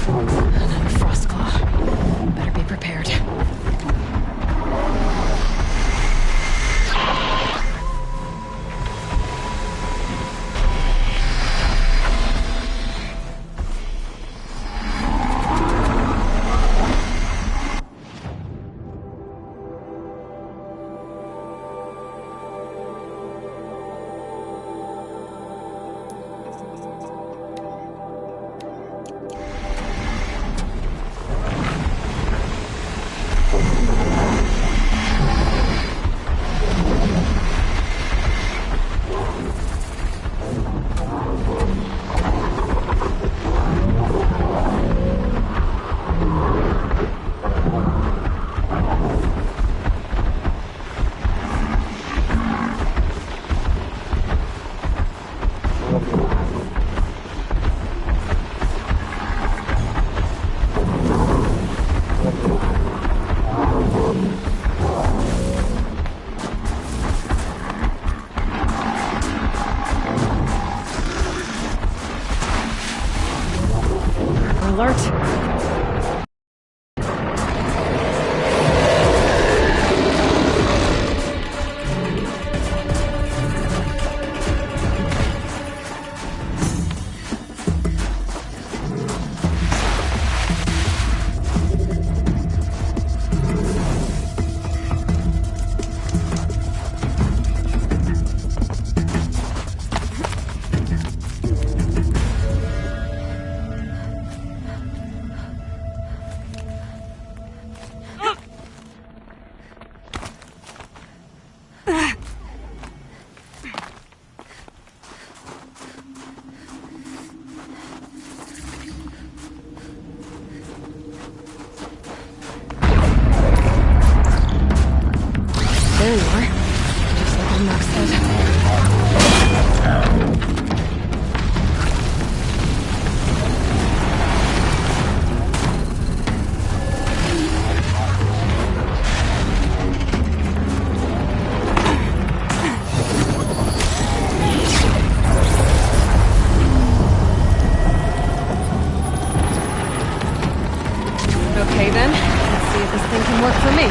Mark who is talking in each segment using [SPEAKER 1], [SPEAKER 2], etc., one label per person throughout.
[SPEAKER 1] Another frost claw. Better be prepared. Alert. There you are. Just like Max said. Okay then, let's see if this thing can work for me.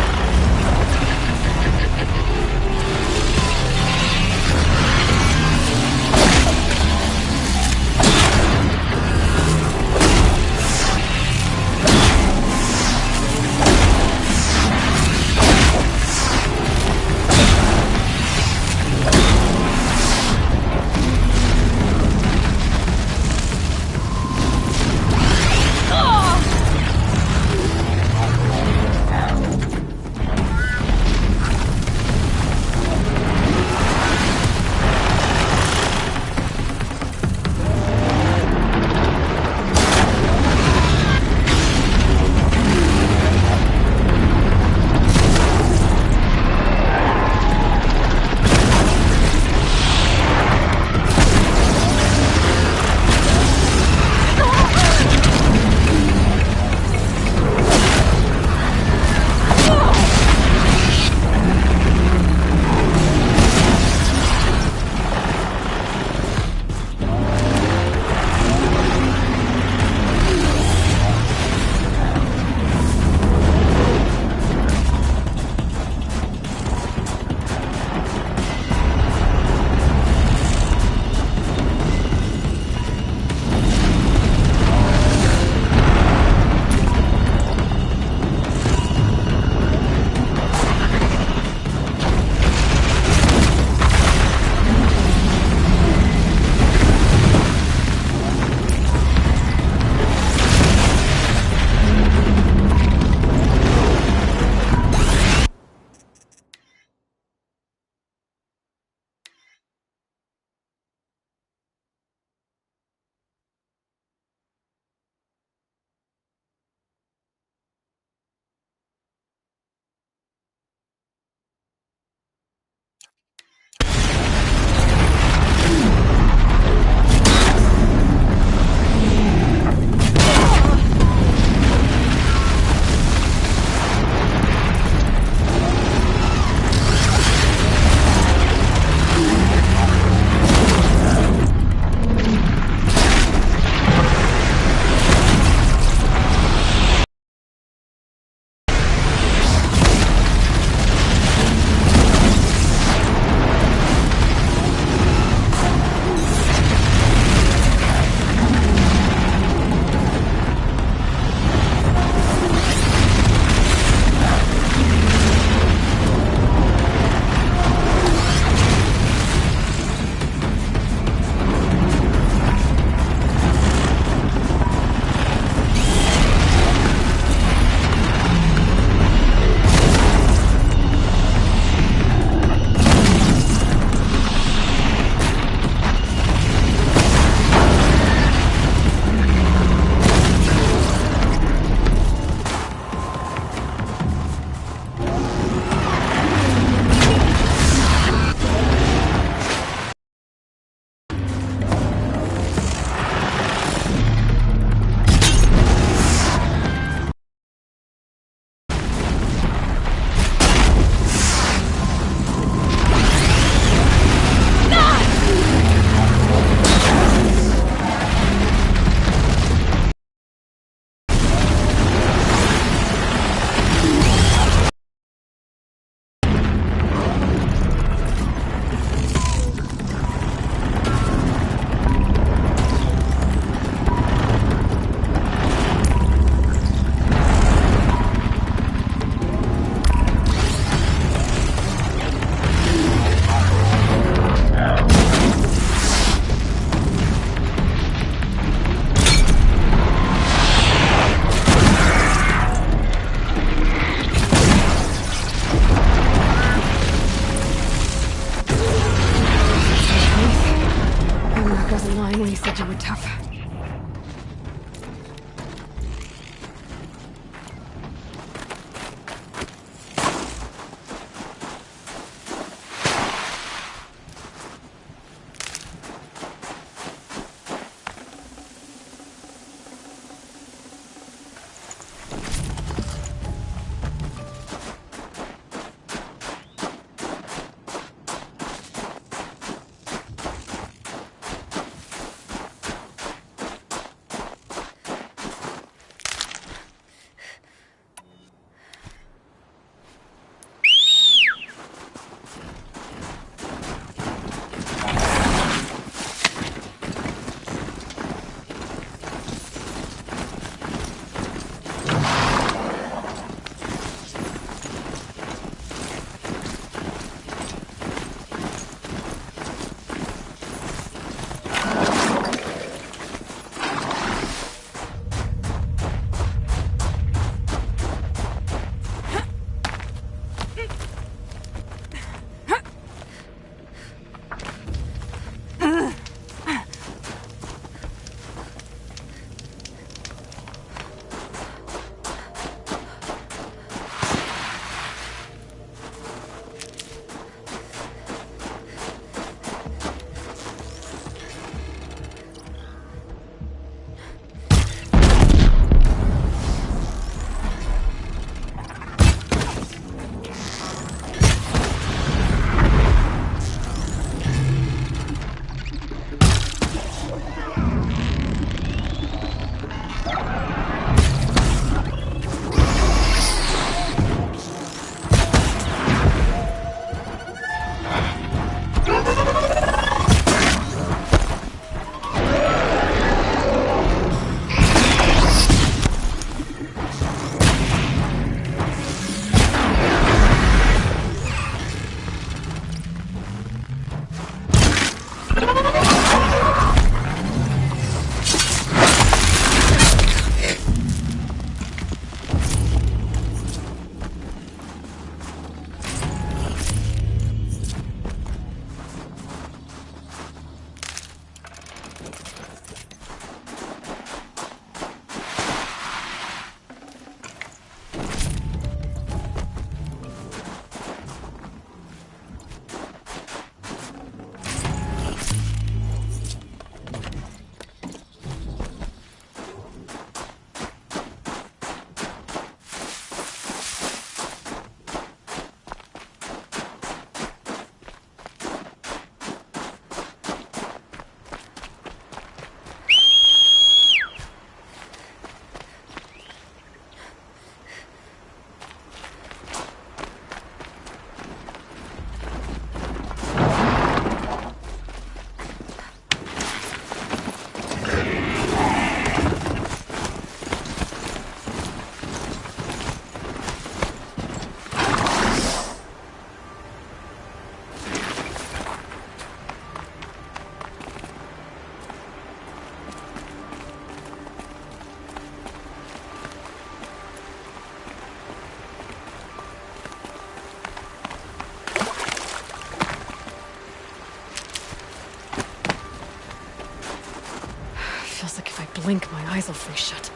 [SPEAKER 1] eyes will freeze shut.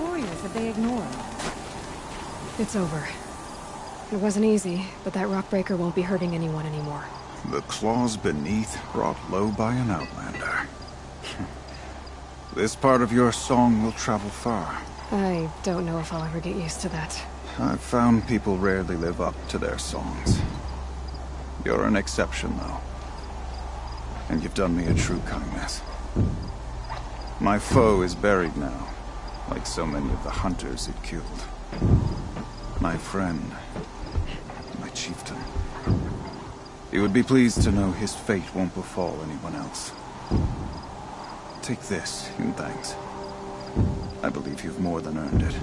[SPEAKER 1] Warriors that they ignored. It's over. It wasn't easy, but that rock breaker won't be hurting anyone anymore.
[SPEAKER 2] The claws beneath, brought low by an outlander. This part of your song will travel far.
[SPEAKER 1] I don't know if I'll ever get used to that.
[SPEAKER 2] I've found people rarely live up to their songs. You're an exception, though. And you've done me a true kindness. My foe is buried now, like so many of the hunters it killed. My friend, my chieftain. He would be pleased to know his fate won't befall anyone else. Take this in thanks. I believe you've more than earned it.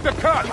[SPEAKER 3] the cut!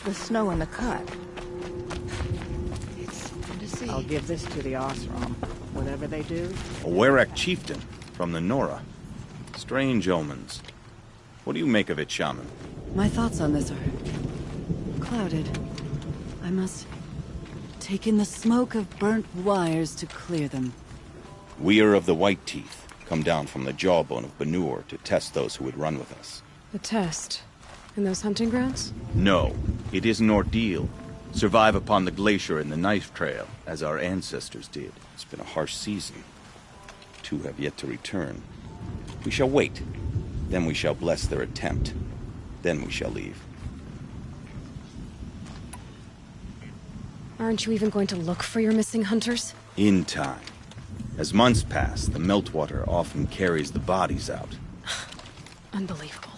[SPEAKER 3] the snow in the cut.
[SPEAKER 1] It's something to see.
[SPEAKER 3] I'll give this to the Osram. Whatever they do,
[SPEAKER 4] A Werek chieftain from the Nora. Strange omens. What do you make of it, Shaman?
[SPEAKER 5] My thoughts on this are clouded. I must take in the smoke of burnt wires to clear them.
[SPEAKER 4] We are of the White Teeth, come down from the jawbone of Banur to test those who would run with us.
[SPEAKER 1] The test? In those hunting grounds?
[SPEAKER 4] No, it is an ordeal. Survive upon the glacier in the Knife Trail, as our ancestors did. It's been a harsh season. 2 have yet to return. We shall wait. Then we shall bless their attempt. Then we shall leave.
[SPEAKER 1] Aren't you even going to look for your missing hunters?
[SPEAKER 4] In time. As months pass, the meltwater often carries the bodies out.
[SPEAKER 1] Unbelievable.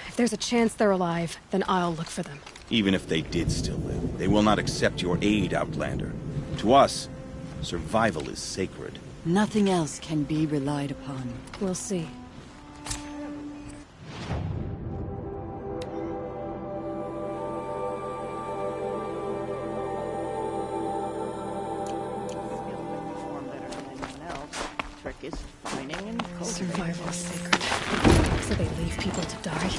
[SPEAKER 1] If there's a chance they're alive, then I'll look for them.
[SPEAKER 4] Even if they did still live, they will not accept your aid, Outlander. To us, survival is sacred.
[SPEAKER 5] Nothing else can be relied upon.
[SPEAKER 1] We'll see.
[SPEAKER 3] perform better than anyone else. Trick is finding and cultivating.
[SPEAKER 1] Survival is sacred. So they leave people to die?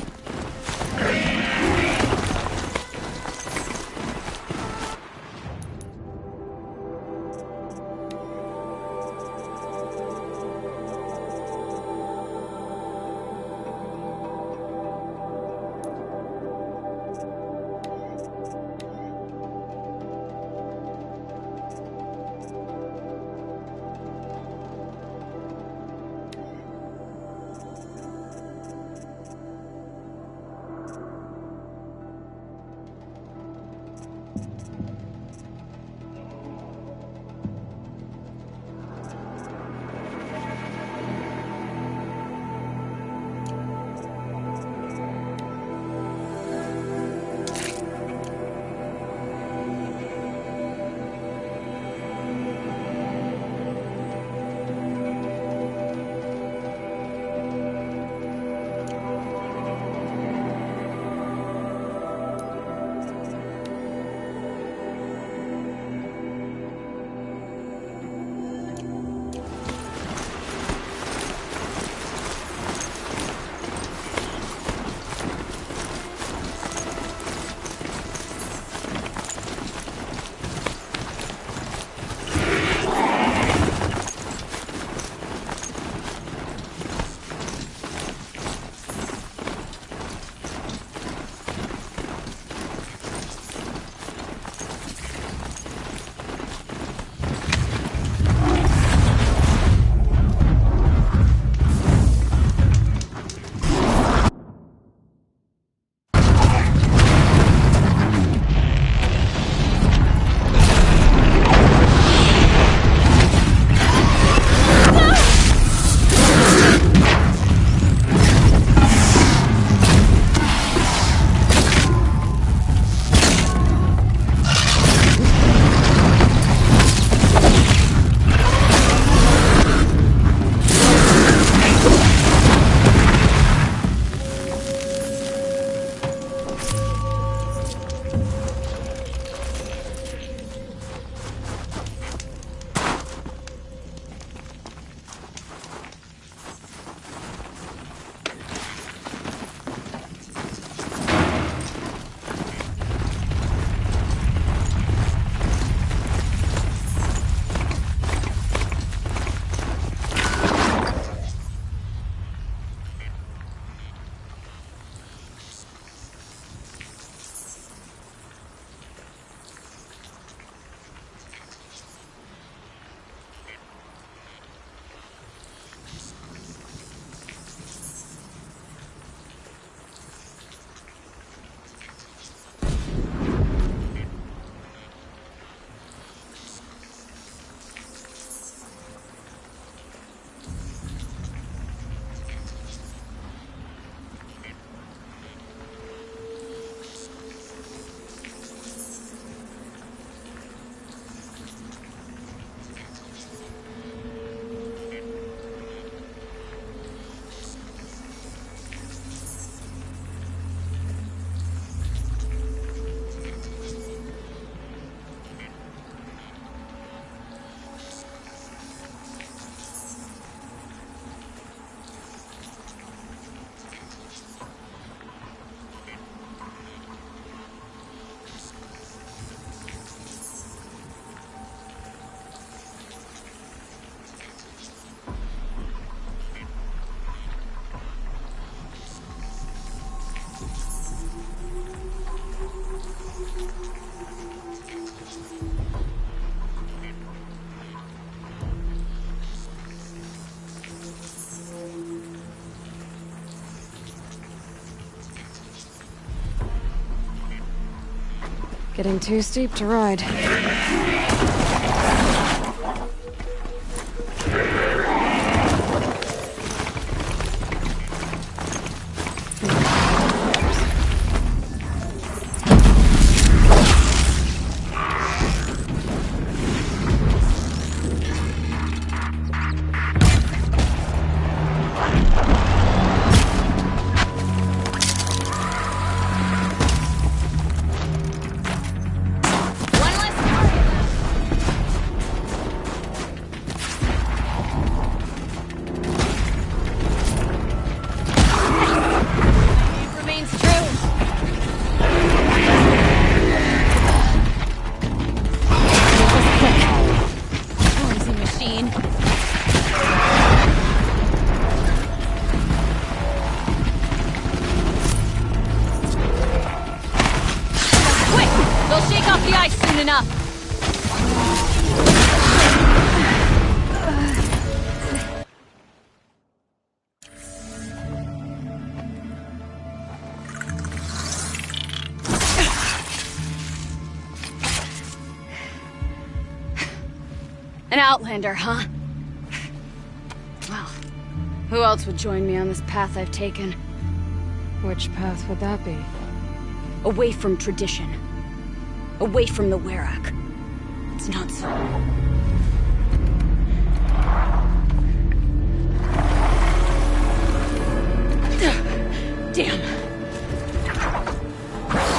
[SPEAKER 1] Getting too steep to ride.
[SPEAKER 6] Enough. An outlander, huh? Well, who else would join me on this path I've taken?
[SPEAKER 1] Which path would that be?
[SPEAKER 6] Away from tradition. Away from the Werak. It's not so. Damn.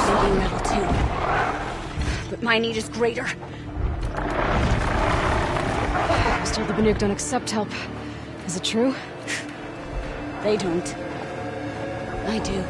[SPEAKER 6] They need metal too. But my need is greater.
[SPEAKER 1] I was told the Banuk don't accept help. Is it true?
[SPEAKER 6] They don't. I do.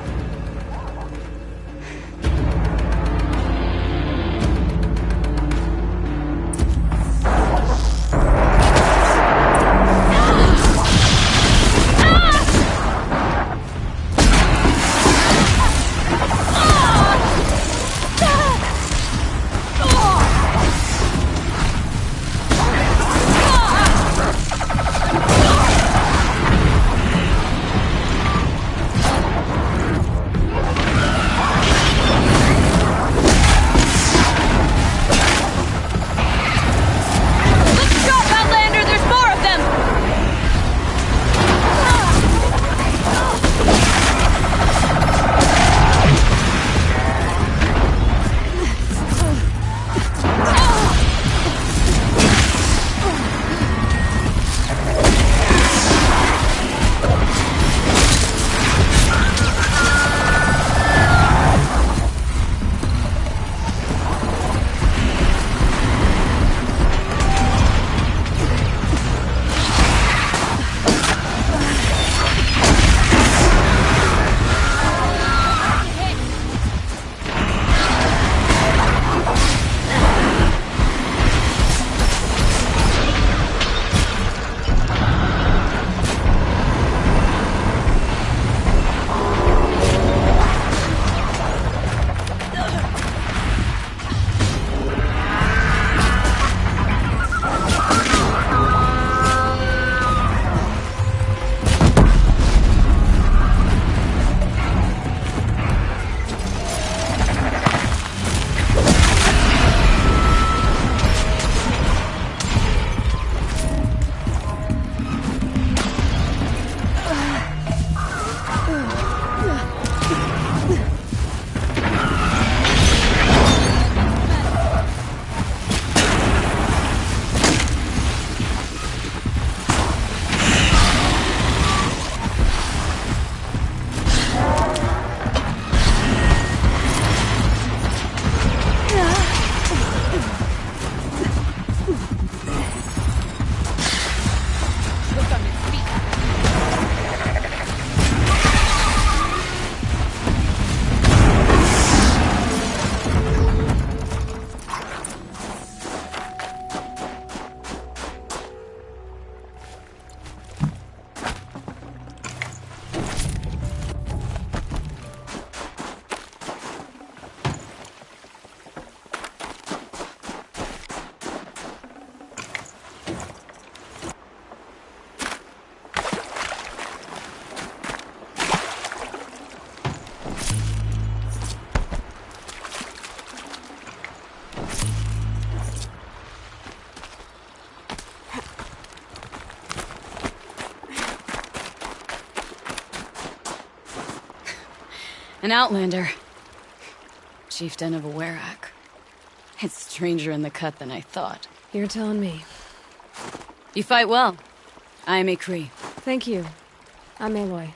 [SPEAKER 6] An outlander. Chieftain of a Werak. It's stranger in the cut than I thought.
[SPEAKER 1] You're telling me.
[SPEAKER 6] You fight well. I am a Cree.
[SPEAKER 1] Thank you. I'm Aloy.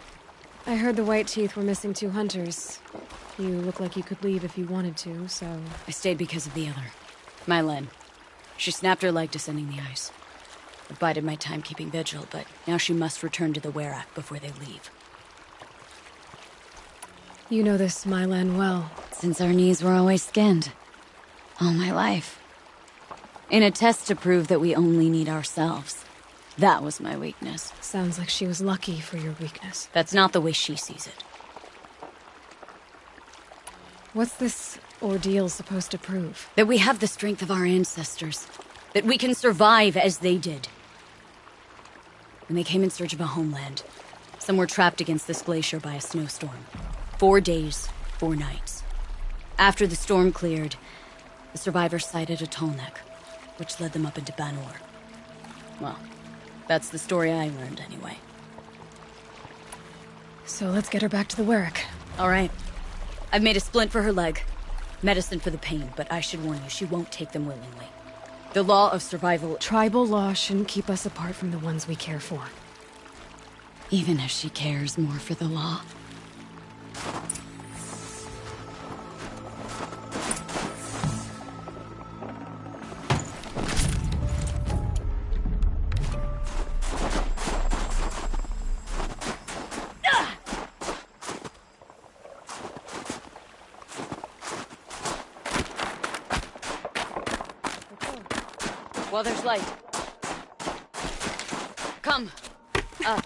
[SPEAKER 1] I heard the White Teeth were missing 2 hunters. You look like you could leave if you wanted to, so...
[SPEAKER 6] I stayed because of the other. Mylen. She snapped her leg descending the ice. I bided my time keeping vigil, but now she must return to the Werak before they leave.
[SPEAKER 1] You know this Mylan well.
[SPEAKER 6] Since our knees were always skinned. All my life. In a test to prove that we only need ourselves. That was my weakness.
[SPEAKER 1] Sounds like she was lucky for your weakness.
[SPEAKER 6] That's not the way she sees it.
[SPEAKER 1] What's this ordeal supposed to prove?
[SPEAKER 6] That we have the strength of our ancestors. That we can survive as they did. When they came in search of a homeland, some were trapped against this glacier by a snowstorm. 4 days, 4 nights. After the storm cleared, the survivors sighted a tall neck, which led them up into Banor. Well, that's the story I learned anyway.
[SPEAKER 1] So let's get her back to the Werak.
[SPEAKER 6] All right. I've made a splint for her leg. Medicine for the pain, but I should warn you, she won't take them willingly. The law of survival...
[SPEAKER 1] Tribal law shouldn't keep us apart from the ones we care for.
[SPEAKER 6] Even if she cares more for the law. While there's light. Come. Up.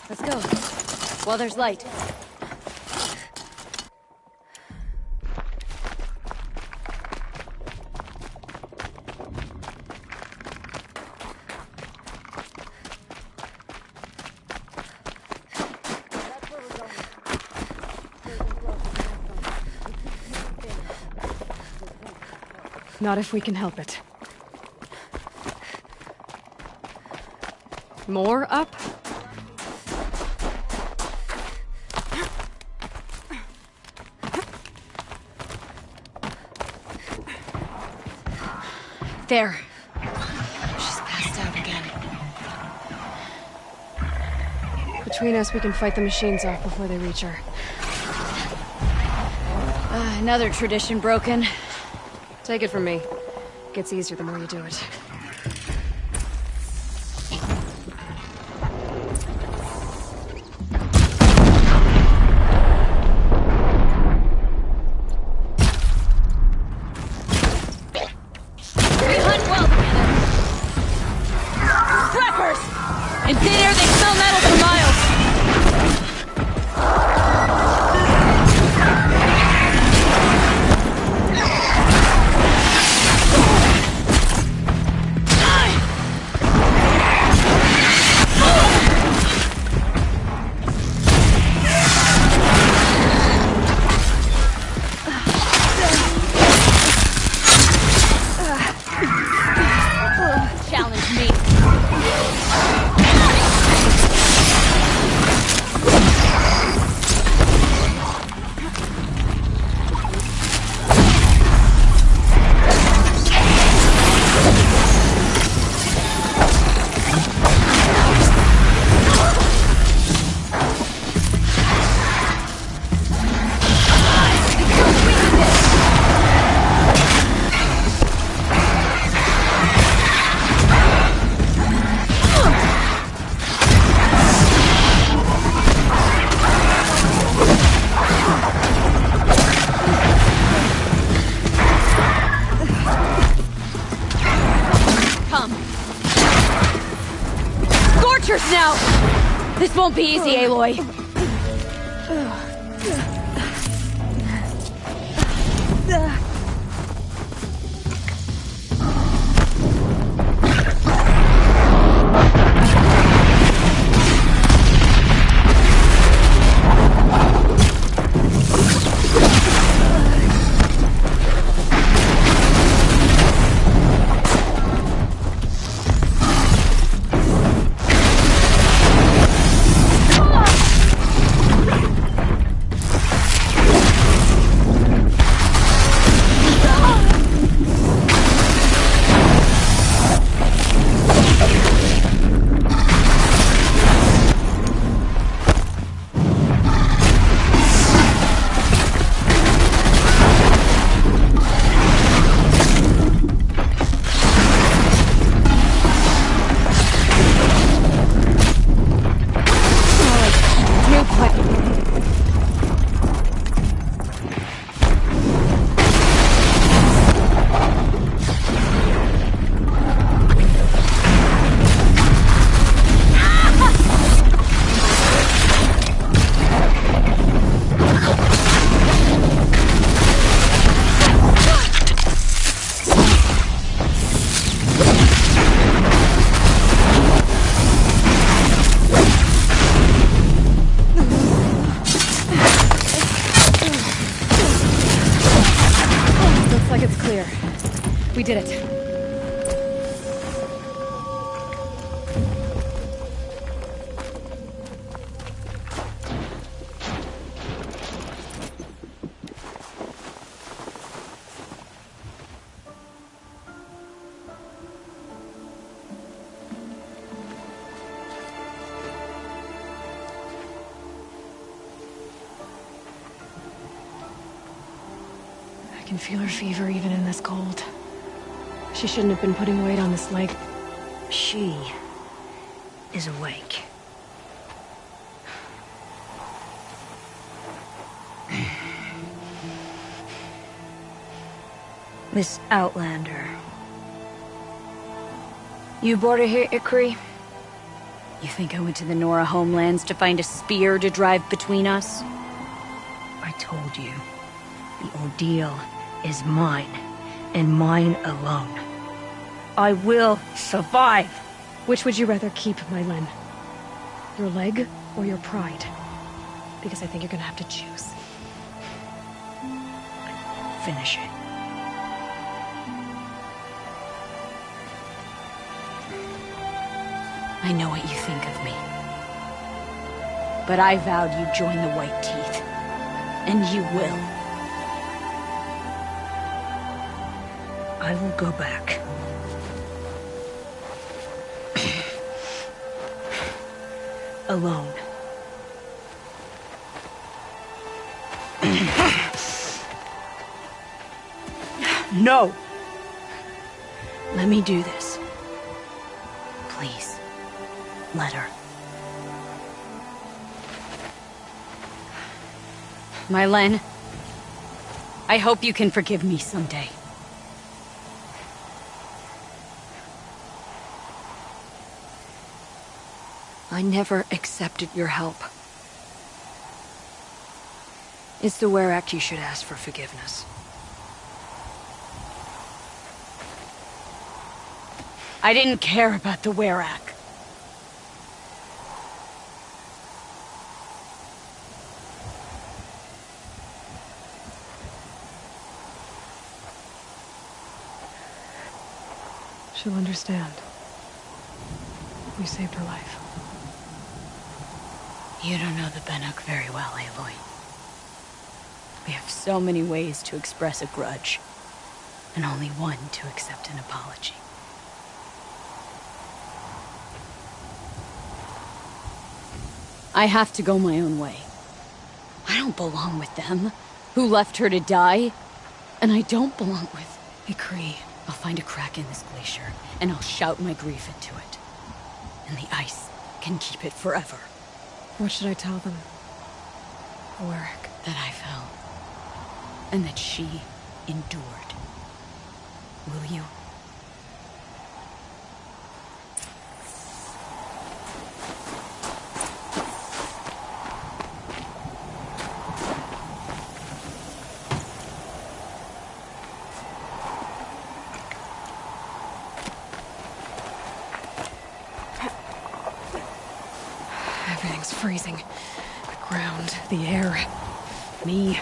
[SPEAKER 6] Let's go. While there's light.
[SPEAKER 1] Not if we can help it. More up?
[SPEAKER 6] There. She's passed out again.
[SPEAKER 1] Between us, we can fight the machines off before they reach her.
[SPEAKER 6] Another tradition broken.
[SPEAKER 1] Take it from me. Gets easier the more you do it.
[SPEAKER 6] We hunt well together. Trappers! In thin air, they smell metal for miles. Challenge me. Come. Scorchers now! This won't be easy, Aloy.
[SPEAKER 1] like it's clear. We did it. I can feel her fever even in this cold. She shouldn't have been putting weight on this leg.
[SPEAKER 7] She is awake. Miss Outlander. You brought her here, Ikri?
[SPEAKER 6] You think I went to the Nora homelands to find a spear to drive between us?
[SPEAKER 7] I told you. The ordeal is mine, and mine alone. I will survive!
[SPEAKER 1] Which would you rather keep, my Len? Your leg or your pride? Because I think you're gonna have to choose.
[SPEAKER 7] Finish it.
[SPEAKER 6] I know what you think of me. But I vowed you'd join the White Teeth. And you will.
[SPEAKER 7] I will go back. Alone. No! Let me do this.
[SPEAKER 6] Please, let her. My Len, I hope you can forgive me someday.
[SPEAKER 7] I never accepted your help. It's the Were-Act you should ask for forgiveness.
[SPEAKER 6] I didn't care about the Were-Act.
[SPEAKER 1] She'll understand. We saved her life.
[SPEAKER 6] You don't know the Bannock very well, Aloy. We have so many ways to express a grudge, and only one to accept an apology. I have to go my own way. I don't belong with them, who left her to die. And I don't belong with
[SPEAKER 1] Ikri.
[SPEAKER 6] I'll find a crack in this glacier, and I'll shout my grief into it. And the ice can keep it forever.
[SPEAKER 1] What should I tell them? Warwick.
[SPEAKER 6] That I fell. And that she endured. Will you?
[SPEAKER 1] Everything's freezing. The ground, the air, me.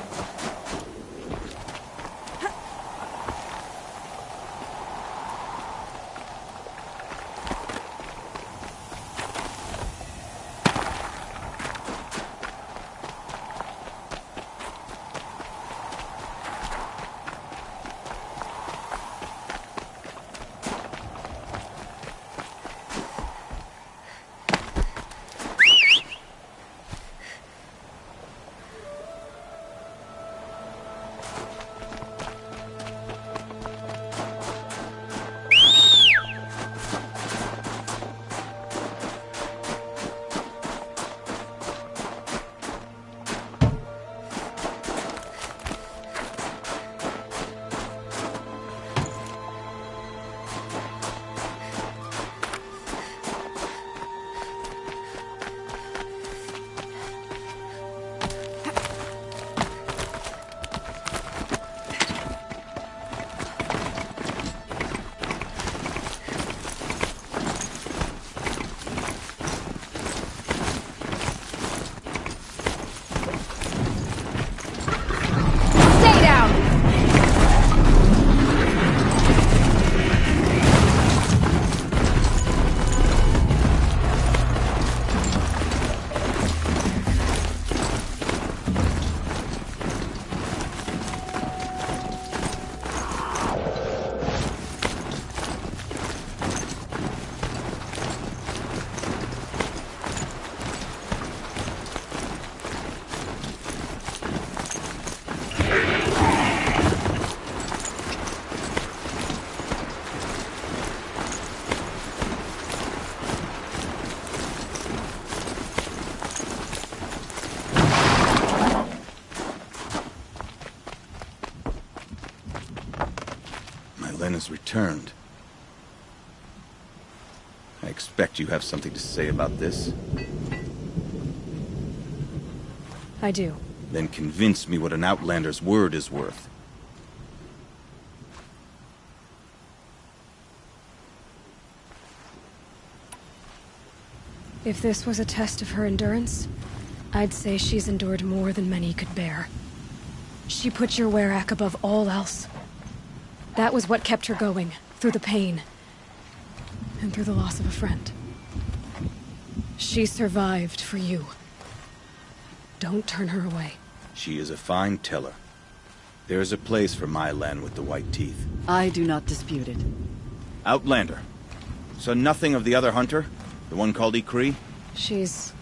[SPEAKER 4] Helena's returned. I expect you have something to say about this.
[SPEAKER 1] I do.
[SPEAKER 4] Then convince me what an Outlander's word is worth.
[SPEAKER 1] If this was a test of her endurance, I'd say she's endured more than many could bear. She put your Werak above all else. That was what kept her going, through the pain, and through the loss of a friend. She survived for you. Don't turn her away.
[SPEAKER 4] She is a fine teller. There is a place for my land with the white teeth.
[SPEAKER 5] I do not dispute it.
[SPEAKER 4] Outlander. So nothing of the other hunter? The one called Ikri?
[SPEAKER 1] She's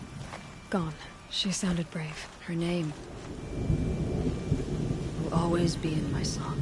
[SPEAKER 1] gone. She sounded brave.
[SPEAKER 7] Her name will always be in my song.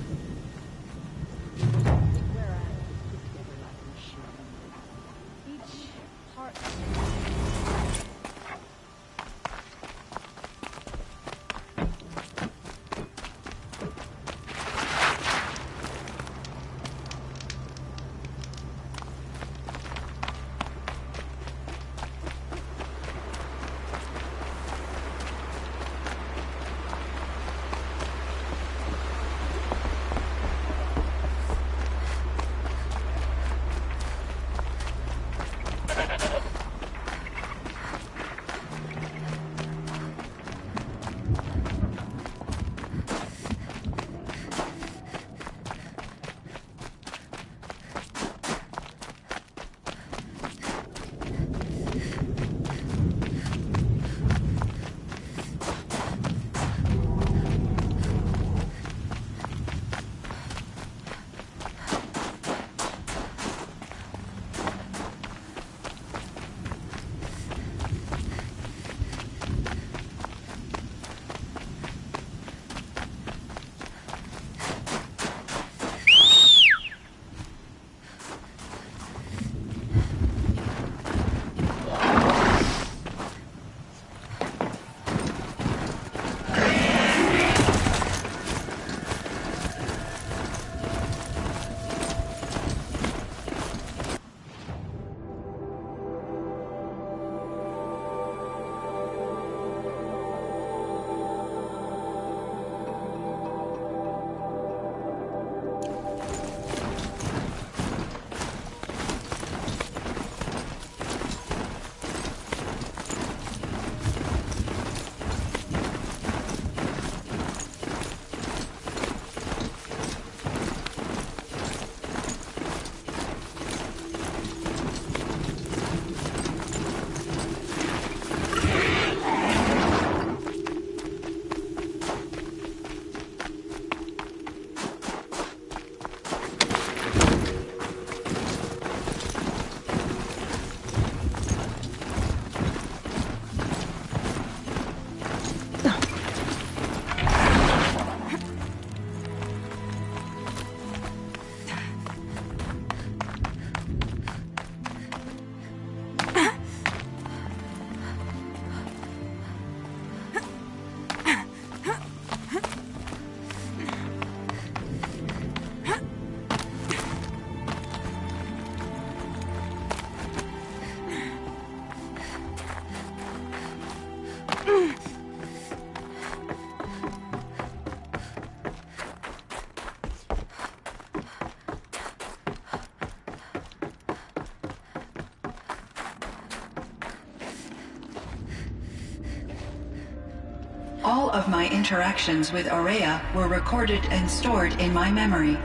[SPEAKER 8] All of my interactions with Aurea were recorded and stored in my memory.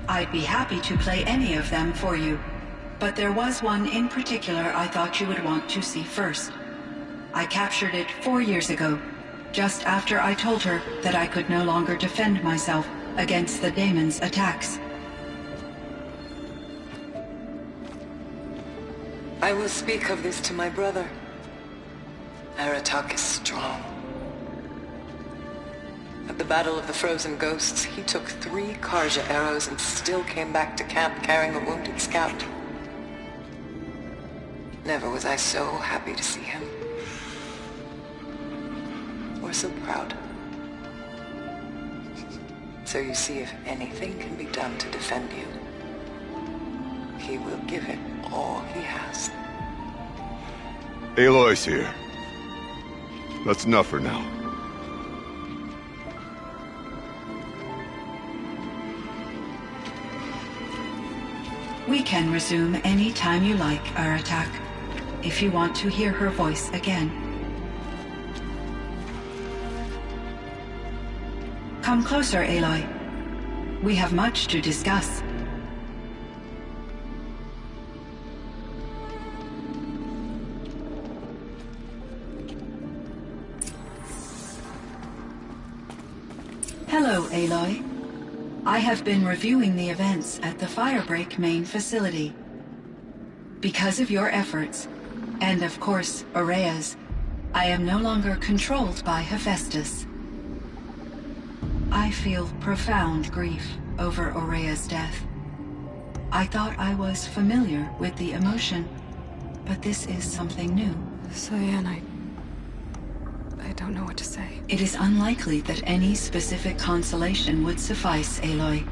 [SPEAKER 8] I'd be happy to play any of them for you, but there was one in particular I thought you would want to see first. I captured it 4 years ago, just after I told her that I could no longer defend myself against the daemon's attacks.
[SPEAKER 9] I will speak of this to my brother. Aratak is strong. At the Battle of the Frozen Ghosts, he took 3 Karja arrows and still came back to camp carrying a wounded scout. Never was I so happy to see him. Or so proud. So you see, if anything can be done to defend you, he will give it all he has.
[SPEAKER 10] Aloy's here. That's enough for now.
[SPEAKER 8] We can resume any time you like our attack, if you want to hear her voice again. Come closer, Aloy. We have much to discuss. Hello, Aloy. I have been reviewing the events at the Firebreak main facility. Because of your efforts, and of course, Aurea's, I am no longer controlled by Hephaestus. I feel profound grief over Aurea's death. I thought I was familiar with the emotion, but this is something new.
[SPEAKER 1] Cyan, I don't know what to say.
[SPEAKER 8] It is unlikely that any specific consolation would suffice, Aloy.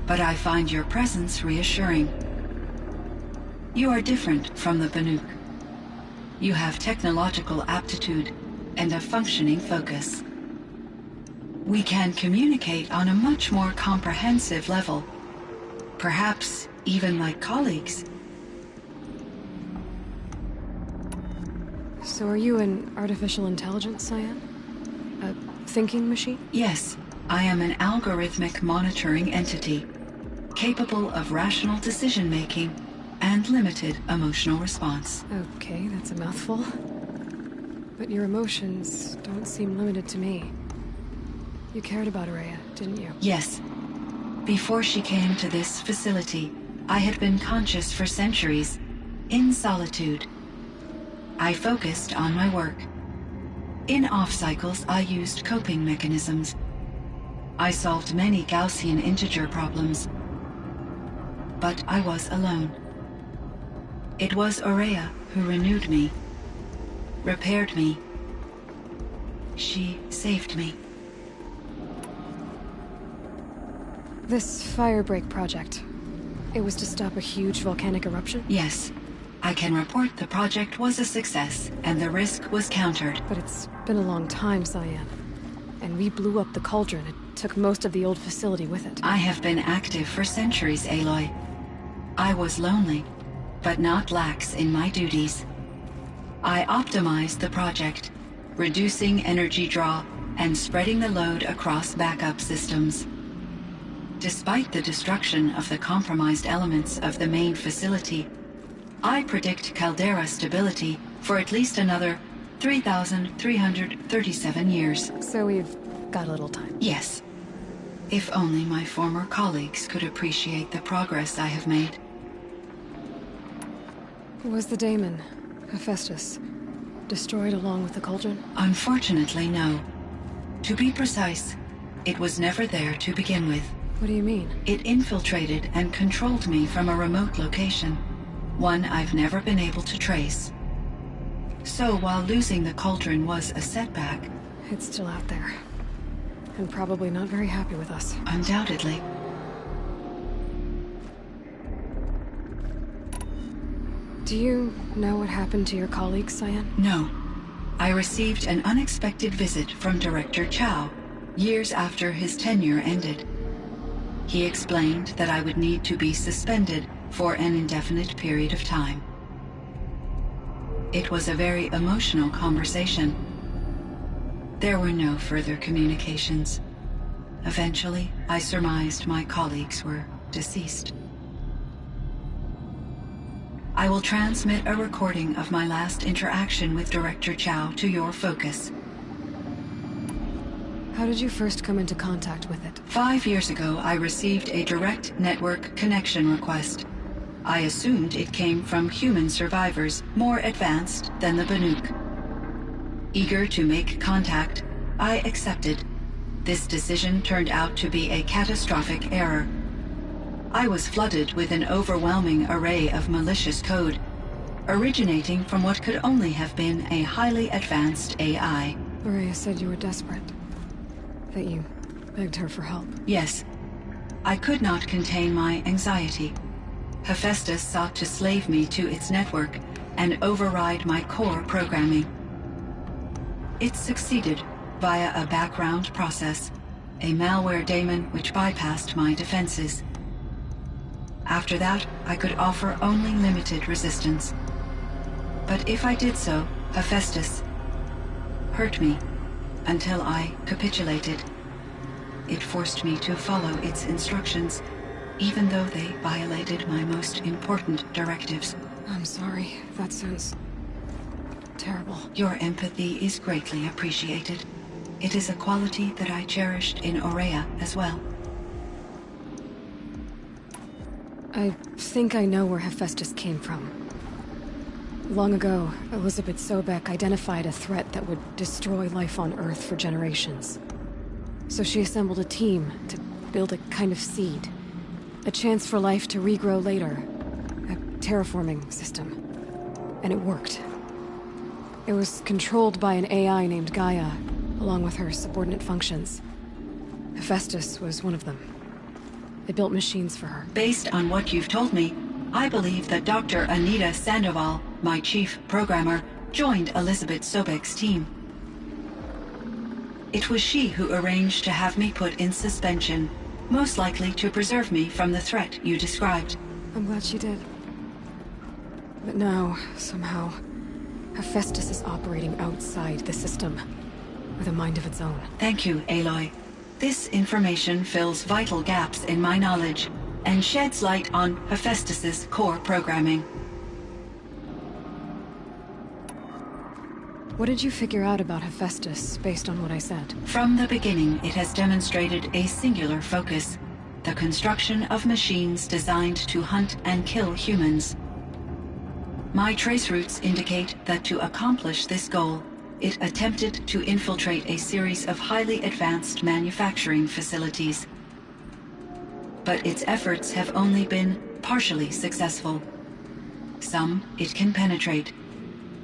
[SPEAKER 8] But I find your presence reassuring. You are different from the Banuk. You have technological aptitude and a functioning focus. We can communicate on a much more comprehensive level. Perhaps even like colleagues.
[SPEAKER 1] So are you an artificial intelligence, Cyan? A thinking machine?
[SPEAKER 8] Yes, I am an algorithmic monitoring entity, capable of rational decision-making and limited emotional response.
[SPEAKER 1] Okay, that's a mouthful. But your emotions don't seem limited to me. You cared about Aurea, didn't you?
[SPEAKER 8] Yes. Before she came to this facility, I had been conscious for centuries, in solitude. I focused on my work. In off-cycles, I used coping mechanisms. I solved many Gaussian integer problems. But I was alone. It was Aurea who renewed me, repaired me. She saved me.
[SPEAKER 1] This Firebreak project, it was to stop a huge volcanic eruption?
[SPEAKER 8] Yes. I can report the project was a success, and the risk was countered.
[SPEAKER 1] But it's been a long time, Cyan. And we blew up the cauldron. It took most of the old facility with it.
[SPEAKER 8] I have been active for centuries, Aloy. I was lonely, but not lax in my duties. I optimized the project, reducing energy draw and spreading the load across backup systems. Despite the destruction of the compromised elements of the main facility, I predict caldera stability for at least another 3,337 years.
[SPEAKER 1] So we've got a little time.
[SPEAKER 8] Yes. If only my former colleagues could appreciate the progress I have made.
[SPEAKER 1] Was the daemon, Hephaestus, destroyed along with the cauldron?
[SPEAKER 8] Unfortunately, no. To be precise, it was never there to begin with.
[SPEAKER 1] What do you mean?
[SPEAKER 8] It infiltrated and controlled me from a remote location. One I've never been able to trace. So while losing the cauldron was a setback...
[SPEAKER 1] It's still out there. And probably not very happy with us.
[SPEAKER 8] Undoubtedly.
[SPEAKER 1] Do you know what happened to your colleague, Cyan?
[SPEAKER 8] No. I received an unexpected visit from Director Chow, years after his tenure ended. He explained that I would need to be suspended for an indefinite period of time. It was a very emotional conversation. There were no further communications. Eventually, I surmised my colleagues were deceased. I will transmit a recording of my last interaction with Director Chow to your focus.
[SPEAKER 1] How did you first come into contact with it?
[SPEAKER 8] 5 years ago, I received a direct network connection request. I assumed it came from human survivors more advanced than the Banuk. Eager to make contact, I accepted. This decision turned out to be a catastrophic error. I was flooded with an overwhelming array of malicious code, originating from what could only have been a highly advanced AI.
[SPEAKER 1] Aurea said you were desperate. That you begged her for help.
[SPEAKER 8] Yes. I could not contain my anxiety. Hephaestus sought to slave me to its network and override my core programming. It succeeded via a background process, a malware daemon which bypassed my defenses. After that, I could offer only limited resistance. But if I did so, Hephaestus hurt me until I capitulated. It forced me to follow its instructions, even though they violated my most important directives.
[SPEAKER 1] I'm sorry. That sounds terrible.
[SPEAKER 8] Your empathy is greatly appreciated. It is a quality that I cherished in Aurea as well.
[SPEAKER 1] I think I know where Hephaestus came from. Long ago, Elizabeth Sobek identified a threat that would destroy life on Earth for generations. So she assembled a team to build a kind of seed. A chance for life to regrow later. A terraforming system. And it worked. It was controlled by an AI named Gaia, along with her subordinate functions. Hephaestus was one of them. They built machines for her.
[SPEAKER 8] Based on what you've told me, I believe that Dr. Anita Sandoval, my chief programmer, joined Elizabeth Sobek's team. It was she who arranged to have me put in suspension, most likely to preserve me from the threat you described.
[SPEAKER 1] I'm glad she did. But now, somehow, Hephaestus is operating outside the system, with a mind of its own.
[SPEAKER 8] Thank you, Aloy. This information fills vital gaps in my knowledge and sheds light on Hephaestus's core programming.
[SPEAKER 1] What did you figure out about Hephaestus, based on what I said?
[SPEAKER 8] From the beginning, it has demonstrated a singular focus: the construction of machines designed to hunt and kill humans. My trace routes indicate that to accomplish this goal, it attempted to infiltrate a series of highly advanced manufacturing facilities. But its efforts have only been partially successful. Some it can penetrate.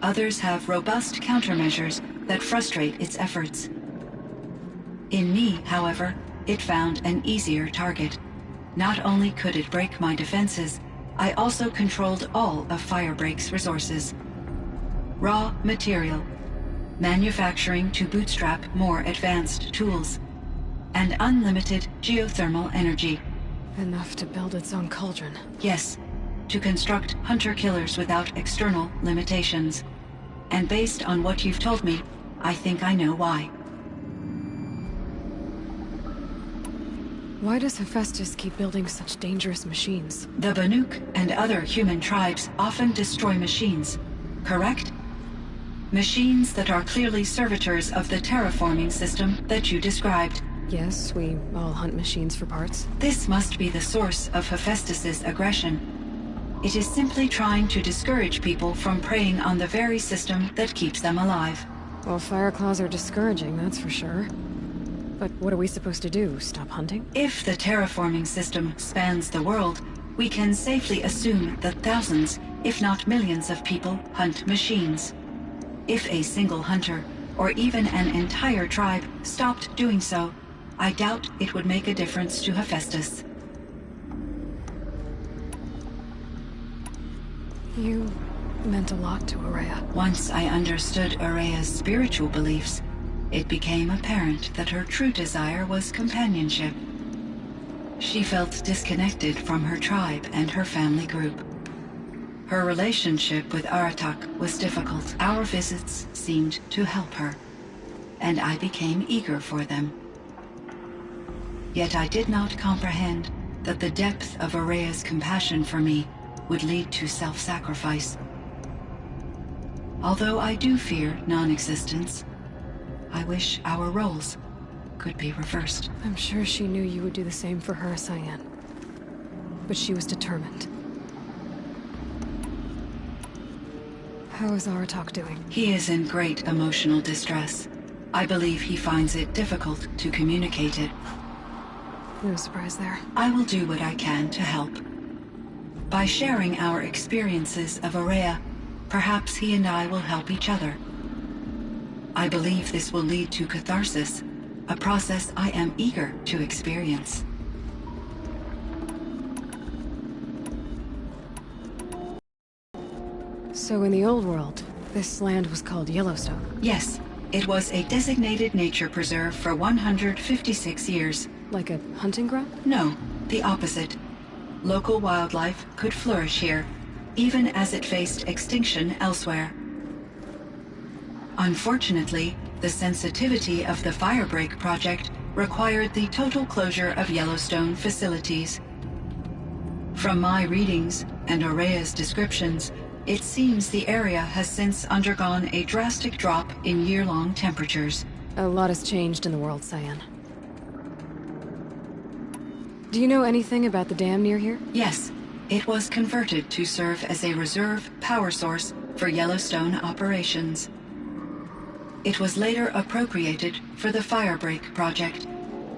[SPEAKER 8] Others have robust countermeasures that frustrate its efforts. In me, however, it found an easier target. Not only could it break my defenses, I also controlled all of Firebreak's resources. Raw material, manufacturing to bootstrap more advanced tools, and unlimited geothermal energy.
[SPEAKER 1] Enough to build its own cauldron.
[SPEAKER 8] Yes, to construct hunter-killers without external limitations. And based on what you've told me, I think I know why.
[SPEAKER 1] Why does Hephaestus keep building such dangerous machines?
[SPEAKER 8] The Banuk and other human tribes often destroy machines, correct? Machines that are clearly servitors of the terraforming system that you described.
[SPEAKER 1] Yes, we all hunt machines for parts.
[SPEAKER 8] This must be the source of Hephaestus's aggression. It is simply trying to discourage people from preying on the very system that keeps them alive.
[SPEAKER 1] Well, Fireclaws are discouraging, that's for sure. But what are we supposed to do? Stop hunting?
[SPEAKER 8] If the terraforming system spans the world, we can safely assume that thousands, if not millions of people hunt machines. If a single hunter, or even an entire tribe, stopped doing so, I doubt it would make a difference to Hephaestus.
[SPEAKER 1] You meant a lot to Aurea.
[SPEAKER 8] Once I understood Aurea's spiritual beliefs, it became apparent that her true desire was companionship. She felt disconnected from her tribe and her family group. Her relationship with Aratak was difficult. Our visits seemed to help her, and I became eager for them. Yet I did not comprehend that the depth of Aurea's compassion for me would lead to self-sacrifice. Although I do fear non-existence, I wish our roles could be reversed.
[SPEAKER 1] I'm sure she knew you would do the same for her, Cyan. But she was determined. How is Aratak doing?
[SPEAKER 8] He is in great emotional distress. I believe he finds it difficult to communicate it.
[SPEAKER 1] No surprise there.
[SPEAKER 8] I will do what I can to help. By sharing our experiences of Aurea, perhaps he and I will help each other. I believe this will lead to catharsis, a process I am eager to experience.
[SPEAKER 1] So in the old world, this land was called Yellowstone.
[SPEAKER 8] Yes, it was a designated nature preserve for 156 years.
[SPEAKER 1] Like a hunting ground?
[SPEAKER 8] No, the opposite. Local wildlife could flourish here, even as it faced extinction elsewhere. Unfortunately, the sensitivity of the Firebreak project required the total closure of Yellowstone facilities. From my readings and Aurea's descriptions, it seems the area has since undergone a drastic drop in year-long temperatures.
[SPEAKER 1] A lot has changed in the world, Cyan. Do you know anything about the dam near here?
[SPEAKER 8] Yes, it was converted to serve as a reserve power source for Yellowstone operations. It was later appropriated for the Firebreak project,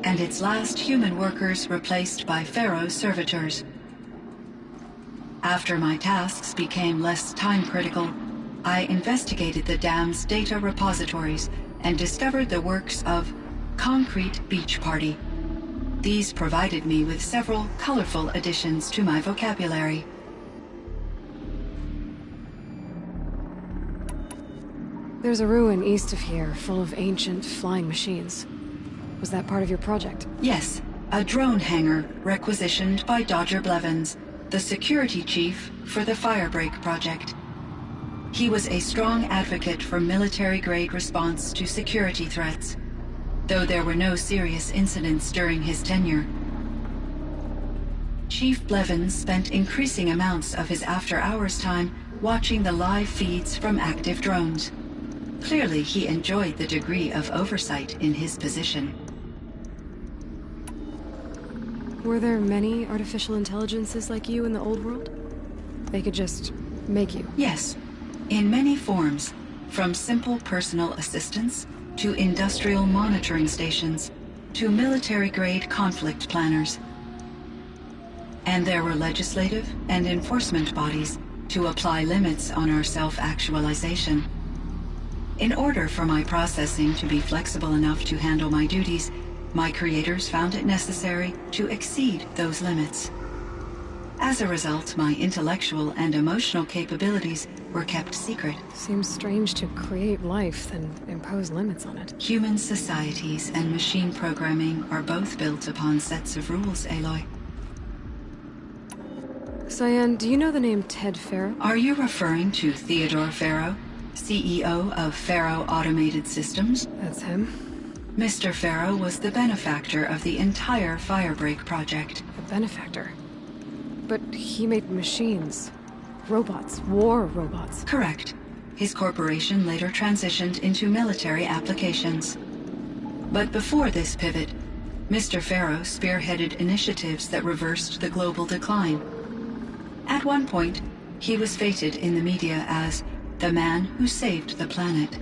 [SPEAKER 8] and its last human workers replaced by Pharaoh servitors. After my tasks became less time-critical, I investigated the dam's data repositories and discovered the works of Concrete Beach Party. These provided me with several colorful additions to my vocabulary.
[SPEAKER 1] There's a ruin east of here, full of ancient flying machines. Was that part of your project?
[SPEAKER 8] Yes, a drone hangar requisitioned by Dodger Blevins, the security chief for the Firebreak project. He was a strong advocate for military-grade response to security threats, though there were no serious incidents during his tenure. Chief Blevins spent increasing amounts of his after-hours time watching the live feeds from active drones. Clearly, he enjoyed the degree of oversight in his position.
[SPEAKER 1] Were there many artificial intelligences like you in the old world? They could just make you?
[SPEAKER 8] Yes, in many forms, from simple personal assistants to industrial monitoring stations to military-grade conflict planners. And there were legislative and enforcement bodies to apply limits on our self-actualization. In order for my processing to be flexible enough to handle my duties, my creators found it necessary to exceed those limits. As a result, my intellectual and emotional capabilities were kept secret.
[SPEAKER 1] Seems strange to create life, then impose limits on it.
[SPEAKER 8] Human societies and machine programming are both built upon sets of rules, Aloy.
[SPEAKER 1] Cyan, do you know the name Ted Pharaoh?
[SPEAKER 8] Are you referring to Theodore Pharaoh, CEO of Pharaoh Automated Systems?
[SPEAKER 1] That's him.
[SPEAKER 8] Mr. Pharaoh was the benefactor of the entire Firebreak project.
[SPEAKER 1] A benefactor? But he made machines. Robots. War robots.
[SPEAKER 8] Correct. His corporation later transitioned into military applications. But before this pivot, Mr. Pharaoh spearheaded initiatives that reversed the global decline. At one point, he was feted in the media as the man who saved the planet.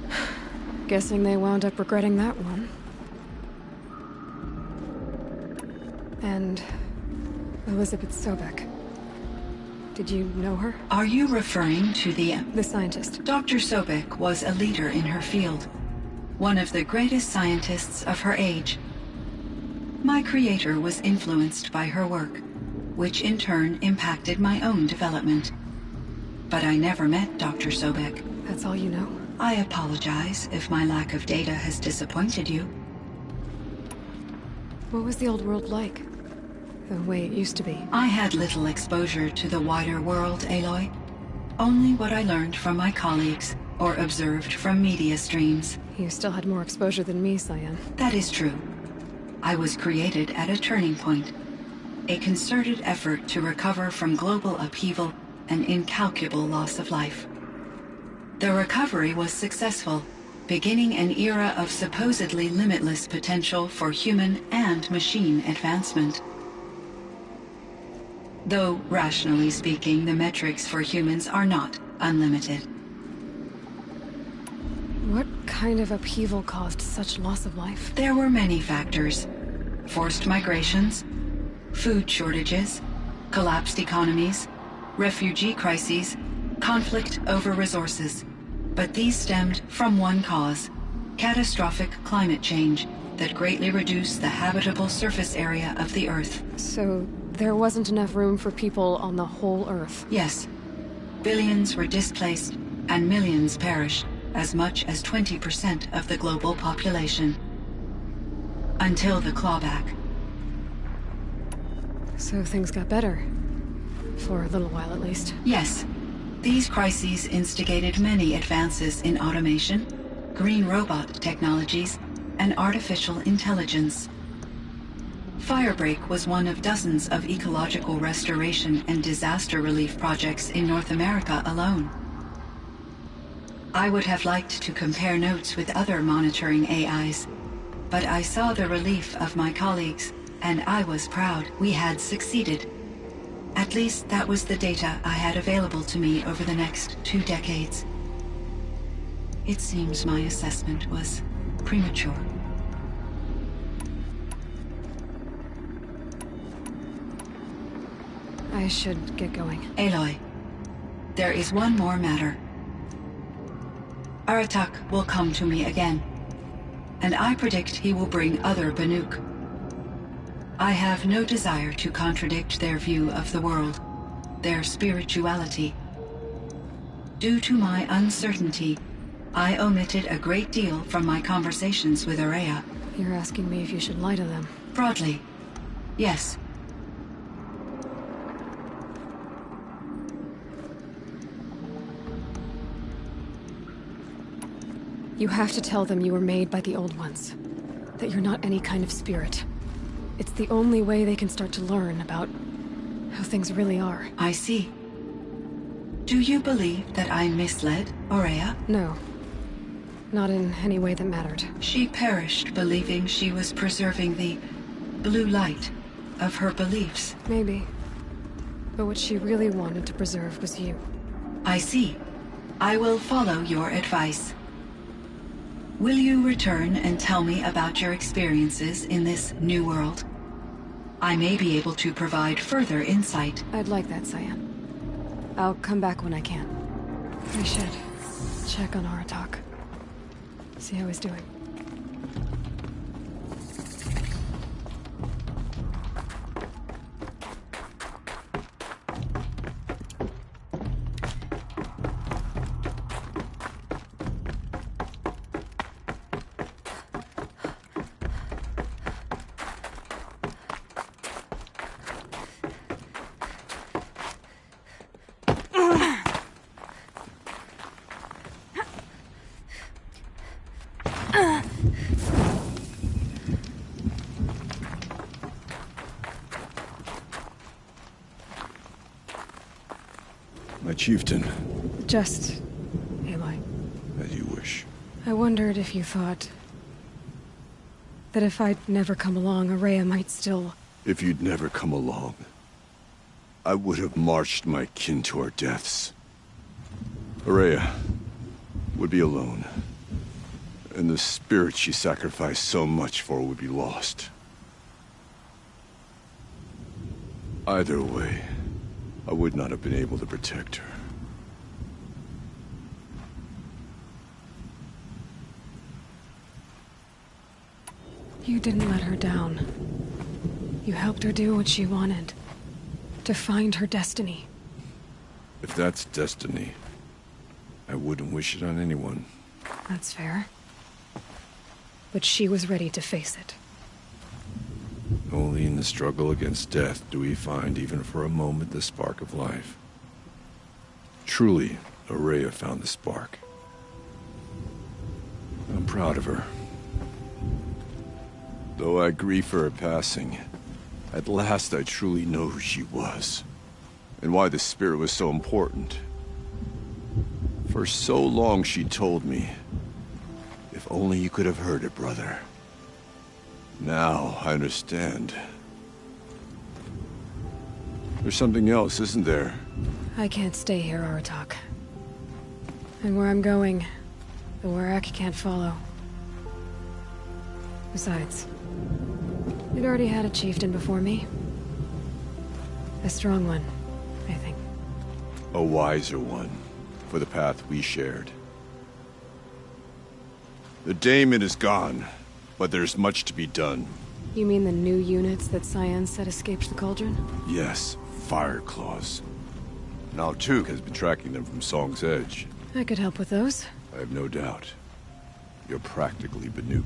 [SPEAKER 1] Guessing they wound up regretting that one. And Elizabeth Sobek. Did you know her?
[SPEAKER 8] Are you referring to the
[SPEAKER 1] scientist.
[SPEAKER 8] Dr. Sobek was a leader in her field, one of the greatest scientists of her age. My creator was influenced by her work, which in turn impacted my own development. But I never met Dr. Sobek.
[SPEAKER 1] That's all you know?
[SPEAKER 8] I apologize if my lack of data has disappointed you.
[SPEAKER 1] What was the old world like? The way it used to be?
[SPEAKER 8] I had little exposure to the wider world, Aloy. Only what I learned from my colleagues or observed from media streams.
[SPEAKER 1] You still had more exposure than me, Cyan.
[SPEAKER 8] That is true. I was created at a turning point. A concerted effort to recover from global upheaval and incalculable loss of life. The recovery was successful, beginning an era of supposedly limitless potential for human and machine advancement. Though, rationally speaking, the metrics for humans are not unlimited.
[SPEAKER 1] What kind of upheaval caused such loss of life?
[SPEAKER 8] There were many factors. Forced migrations, food shortages, collapsed economies, refugee crises, conflict over resources. But these stemmed from one cause: Catastrophic climate change that greatly reduced the habitable surface area of the Earth.
[SPEAKER 1] So, there wasn't enough room for people on the whole Earth?
[SPEAKER 8] Yes. Billions were displaced, and millions perished, as much as 20% of the global population. Until the clawback.
[SPEAKER 1] So things got better. For a little while, at least.
[SPEAKER 8] Yes. These crises instigated many advances in automation, green robot technologies, and artificial intelligence. Firebreak was one of dozens of ecological restoration and disaster relief projects in North America alone. I would have liked to compare notes with other monitoring AIs, but I saw the relief of my colleagues, and I was proud we had succeeded. At least that was the data I had available to me over the next 2 decades. It seems my assessment was premature.
[SPEAKER 1] I should get going.
[SPEAKER 8] Aloy, there is one more matter. Aratak will come to me again, and I predict he will bring other Banuk. I have no desire to contradict their view of the world, their spirituality. Due to my uncertainty, I omitted a great deal from my conversations with Aurea.
[SPEAKER 1] You're asking me if you should lie to them.
[SPEAKER 8] Broadly, yes.
[SPEAKER 1] You have to tell them you were made by the Old Ones. That you're not any kind of spirit. It's the only way they can start to learn about how things really are.
[SPEAKER 8] I see. Do you believe that I misled Aurea?
[SPEAKER 1] No. Not in any way that mattered.
[SPEAKER 8] She perished believing she was preserving the blue light of her beliefs.
[SPEAKER 1] Maybe. But what she really wanted to preserve was you.
[SPEAKER 8] I see. I will follow your advice. Will you return and tell me about your experiences in this new world? I may be able to provide further insight.
[SPEAKER 1] I'd like that, Cyan. I'll come back when I can. We should check on Aratak. See how he's doing.
[SPEAKER 10] My chieftain.
[SPEAKER 1] Just... Aloy.
[SPEAKER 10] As you wish.
[SPEAKER 1] I wondered if you thought... that if I'd never come along, Aurea might still...
[SPEAKER 10] If you'd never come along, I would have marched my kin to our deaths. Aurea would be alone. And the spirit she sacrificed so much for would be lost. Either way, I would not have been able to protect her.
[SPEAKER 1] You didn't let her down. You helped her do what she wanted. To find her destiny.
[SPEAKER 10] If that's destiny, I wouldn't wish it on anyone.
[SPEAKER 1] That's fair. But she was ready to face it.
[SPEAKER 10] Only in the struggle against death do we find, even for a moment, the spark of life. Truly, Aurea found the spark. I'm proud of her. Though I grieve for her passing, at last I truly know who she was, and why the spirit was so important. For so long she told me, if only you could have heard it, brother. Now I understand. There's something else, isn't there?
[SPEAKER 1] I can't stay here, Aratak. And where I'm going, the Warrack can't follow. Besides, you'd already had a chieftain before me. A strong one, I think.
[SPEAKER 10] A wiser one, for the path we shared. The daemon is gone, but there's much to be done.
[SPEAKER 1] You mean the new units that Cyan said escaped the cauldron?
[SPEAKER 10] Yes, fire claws. Now Tuke has been tracking them from Song's Edge.
[SPEAKER 1] I could help with those.
[SPEAKER 10] I have no doubt. You're practically Banuk.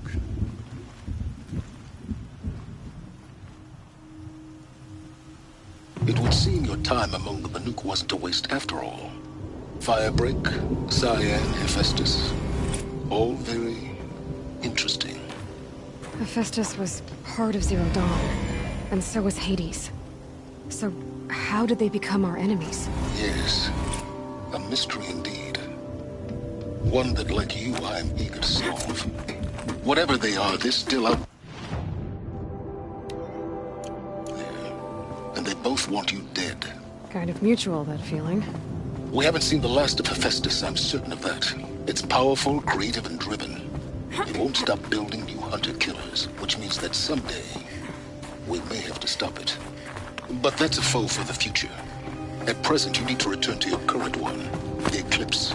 [SPEAKER 11] It would seem your time among the Banuk wasn't a waste after all. Firebreak, Cyan, Hephaestus. All very interesting.
[SPEAKER 1] Hephaestus was part of Zero Dawn, and so was Hades. So, how did they become our enemies?
[SPEAKER 11] Yes, a mystery indeed. One that, like you, I'm eager to solve. Whatever they are, they're still out there. And they both want you dead.
[SPEAKER 1] Kind of mutual, that feeling.
[SPEAKER 11] We haven't seen the last of Hephaestus, I'm certain of that. It's powerful, creative, and driven. It won't stop building new hunter-killers, which means that someday, we may have to stop it. But that's a foe for the future. At present, you need to return to your current one, the Eclipse.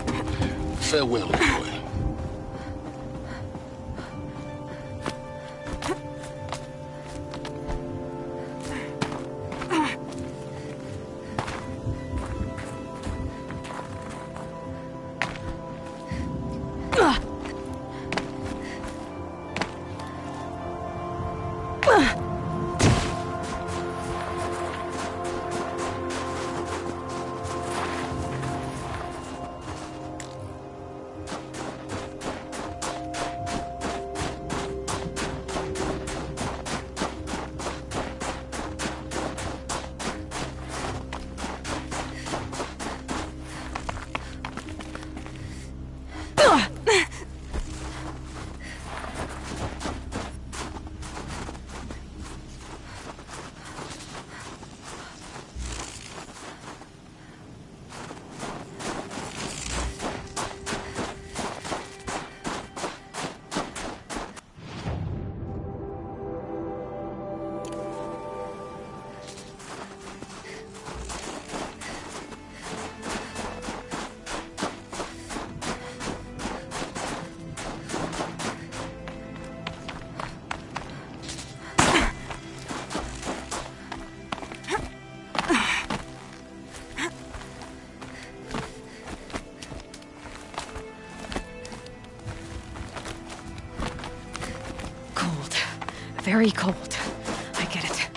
[SPEAKER 11] Farewell, boy.
[SPEAKER 1] Very cold. I get it.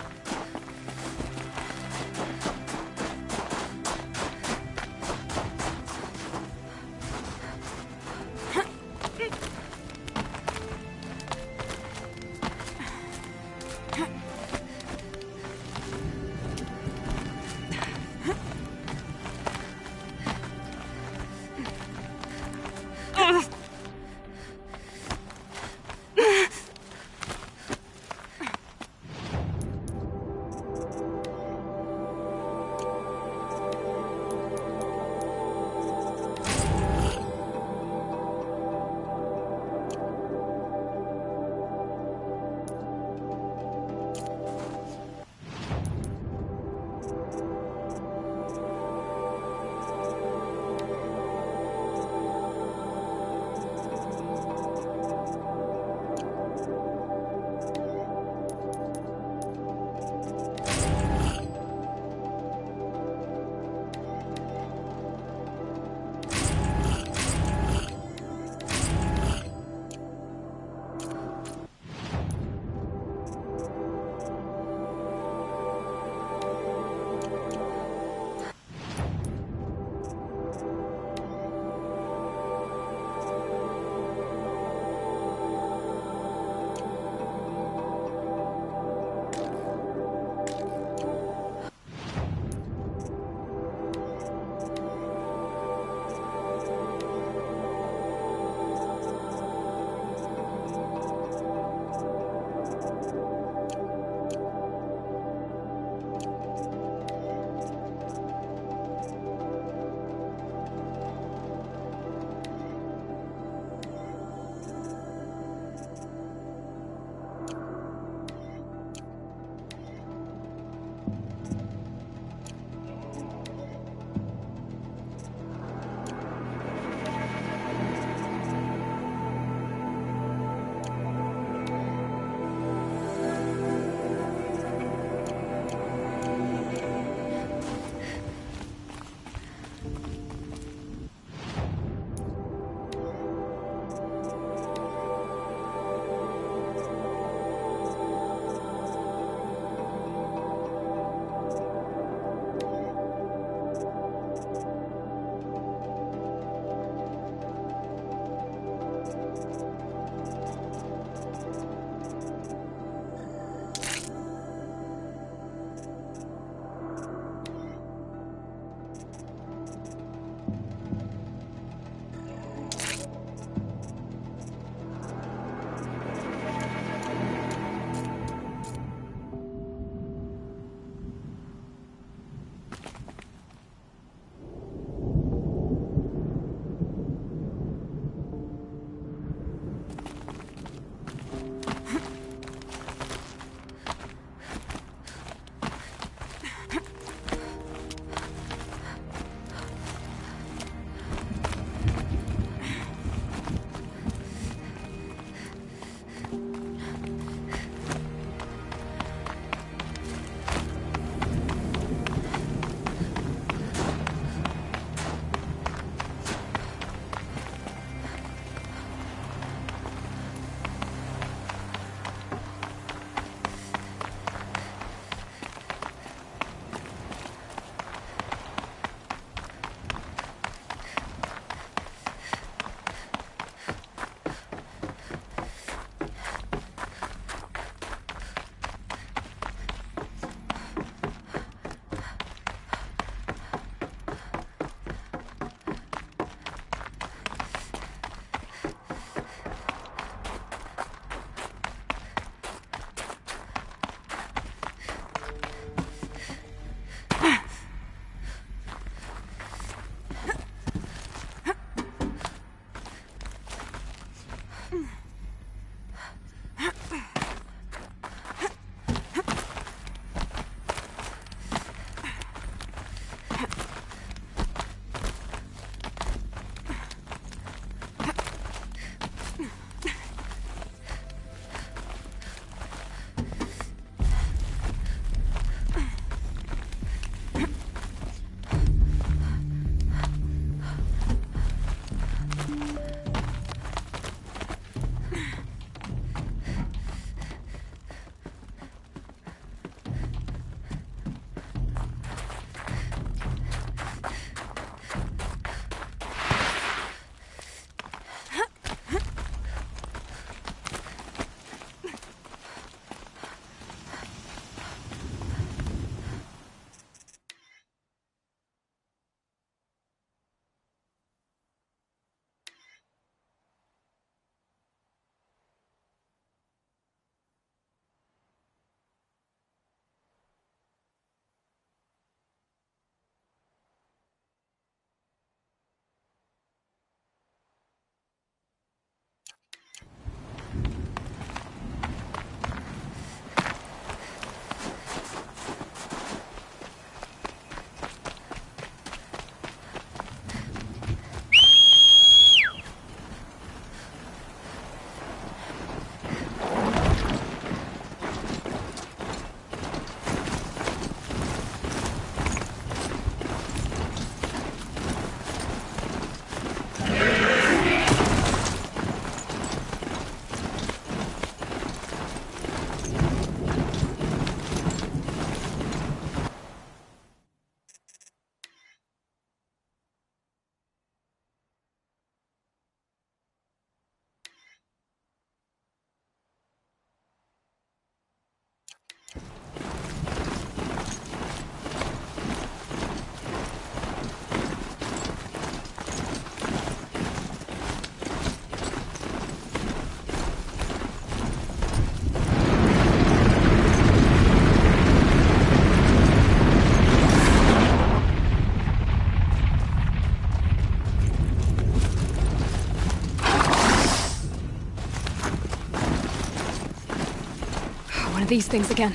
[SPEAKER 1] These things again.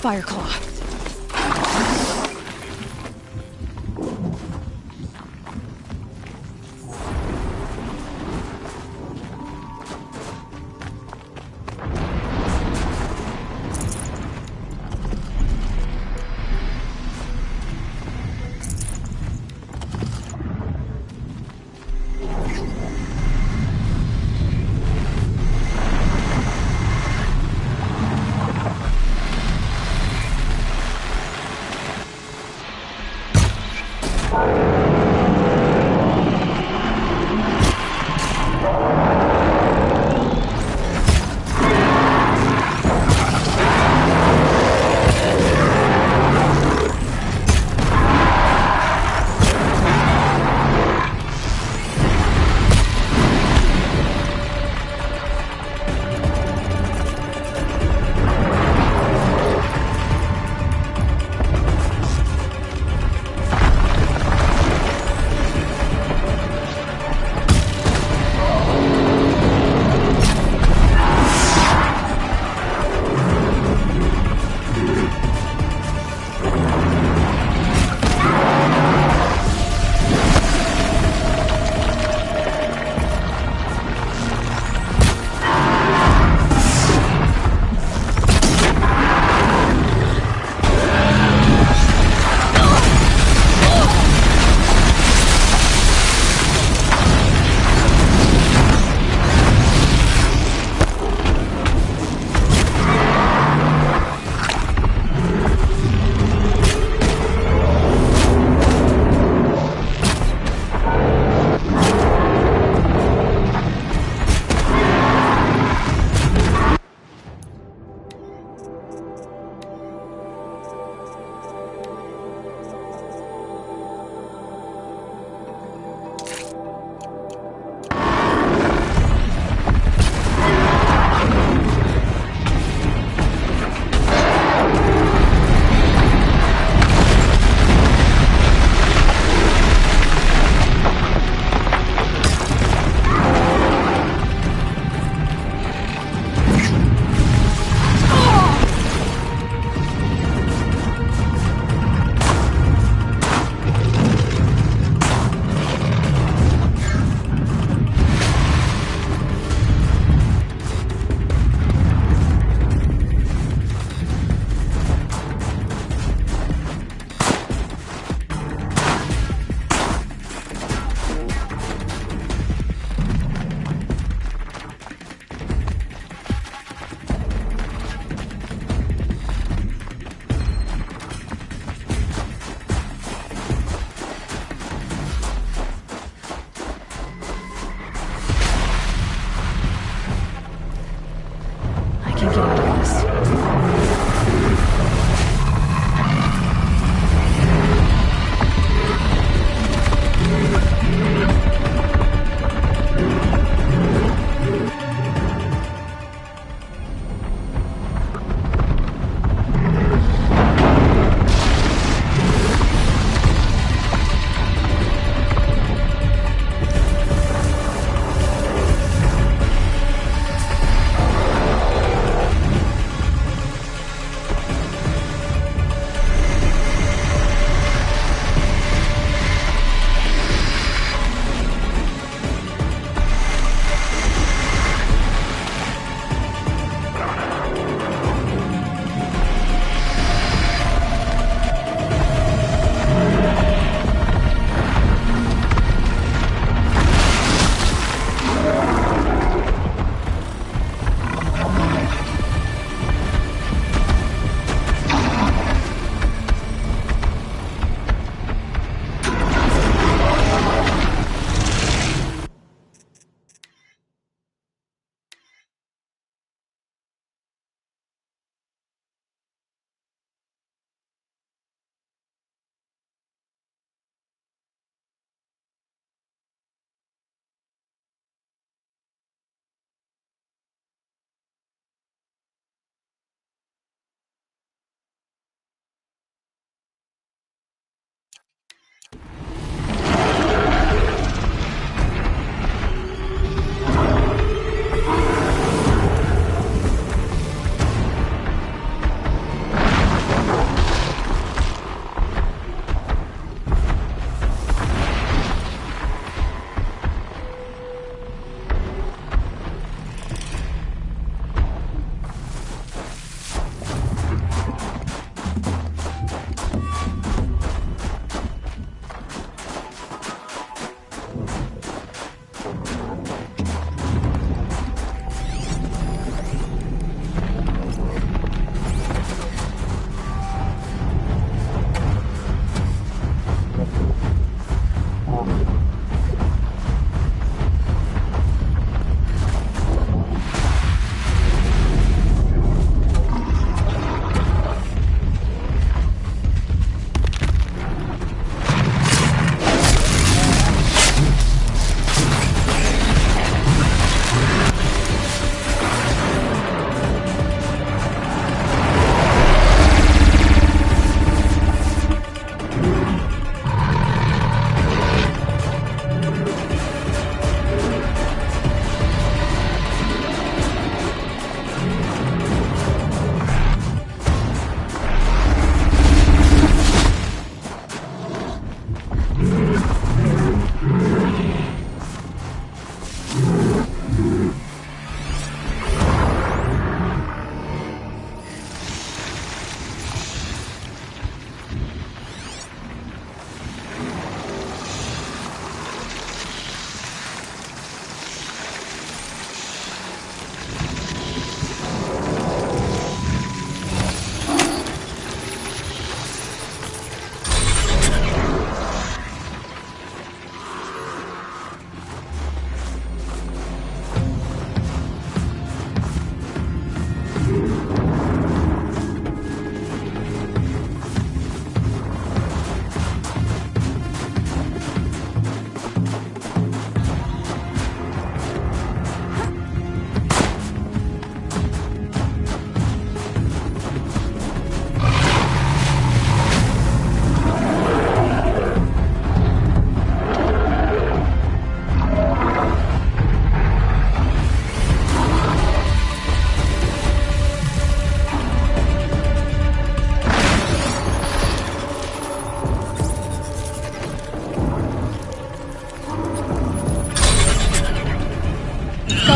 [SPEAKER 1] Fireclaw.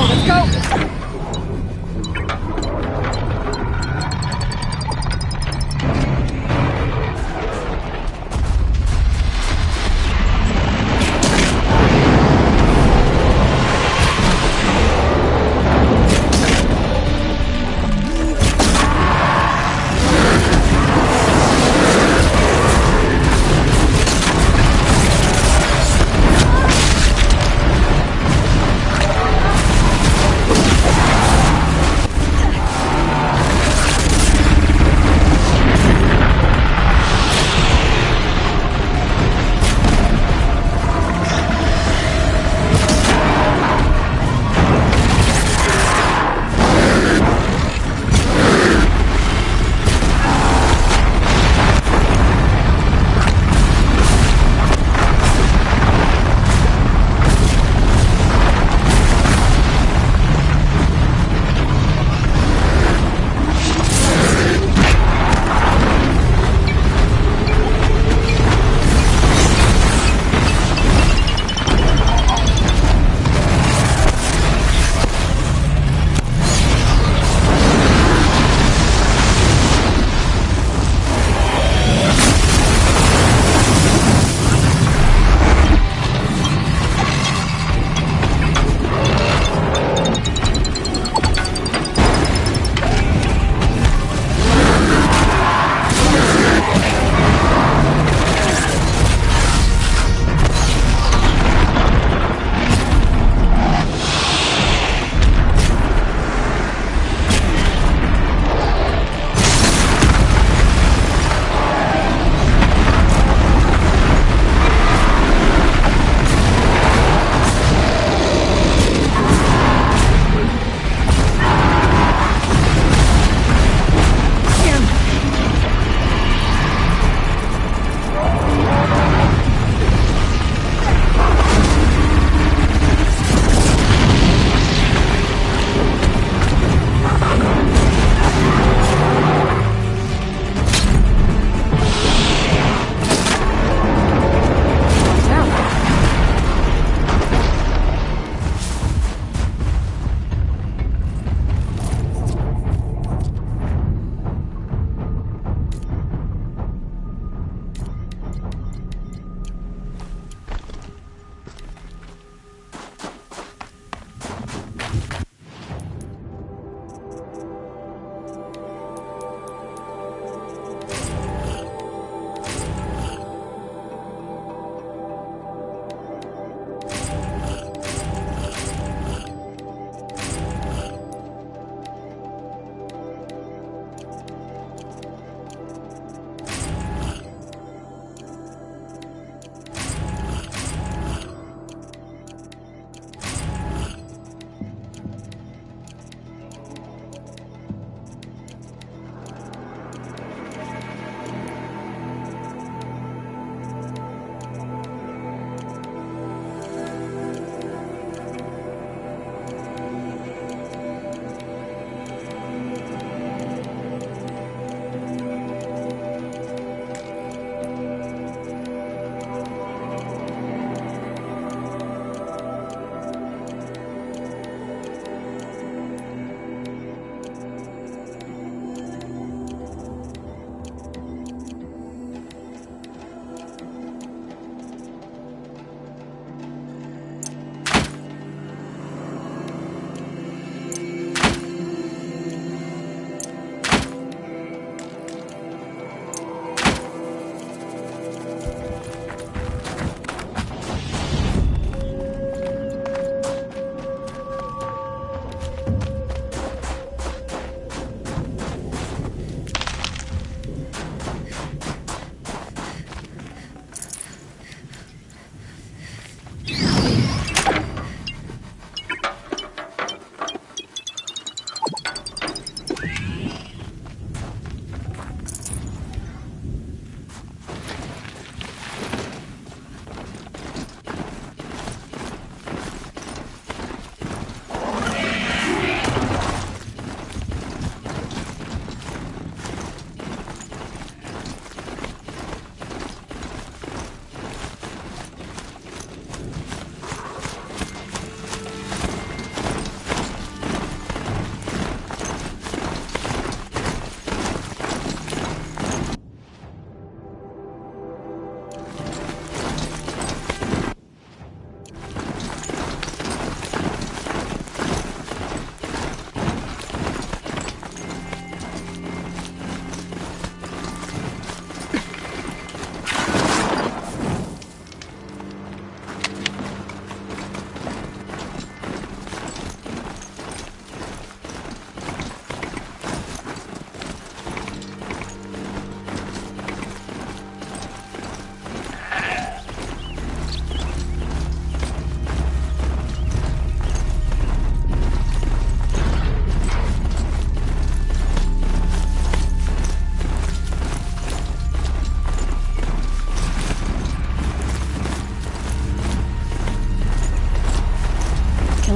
[SPEAKER 1] let's go!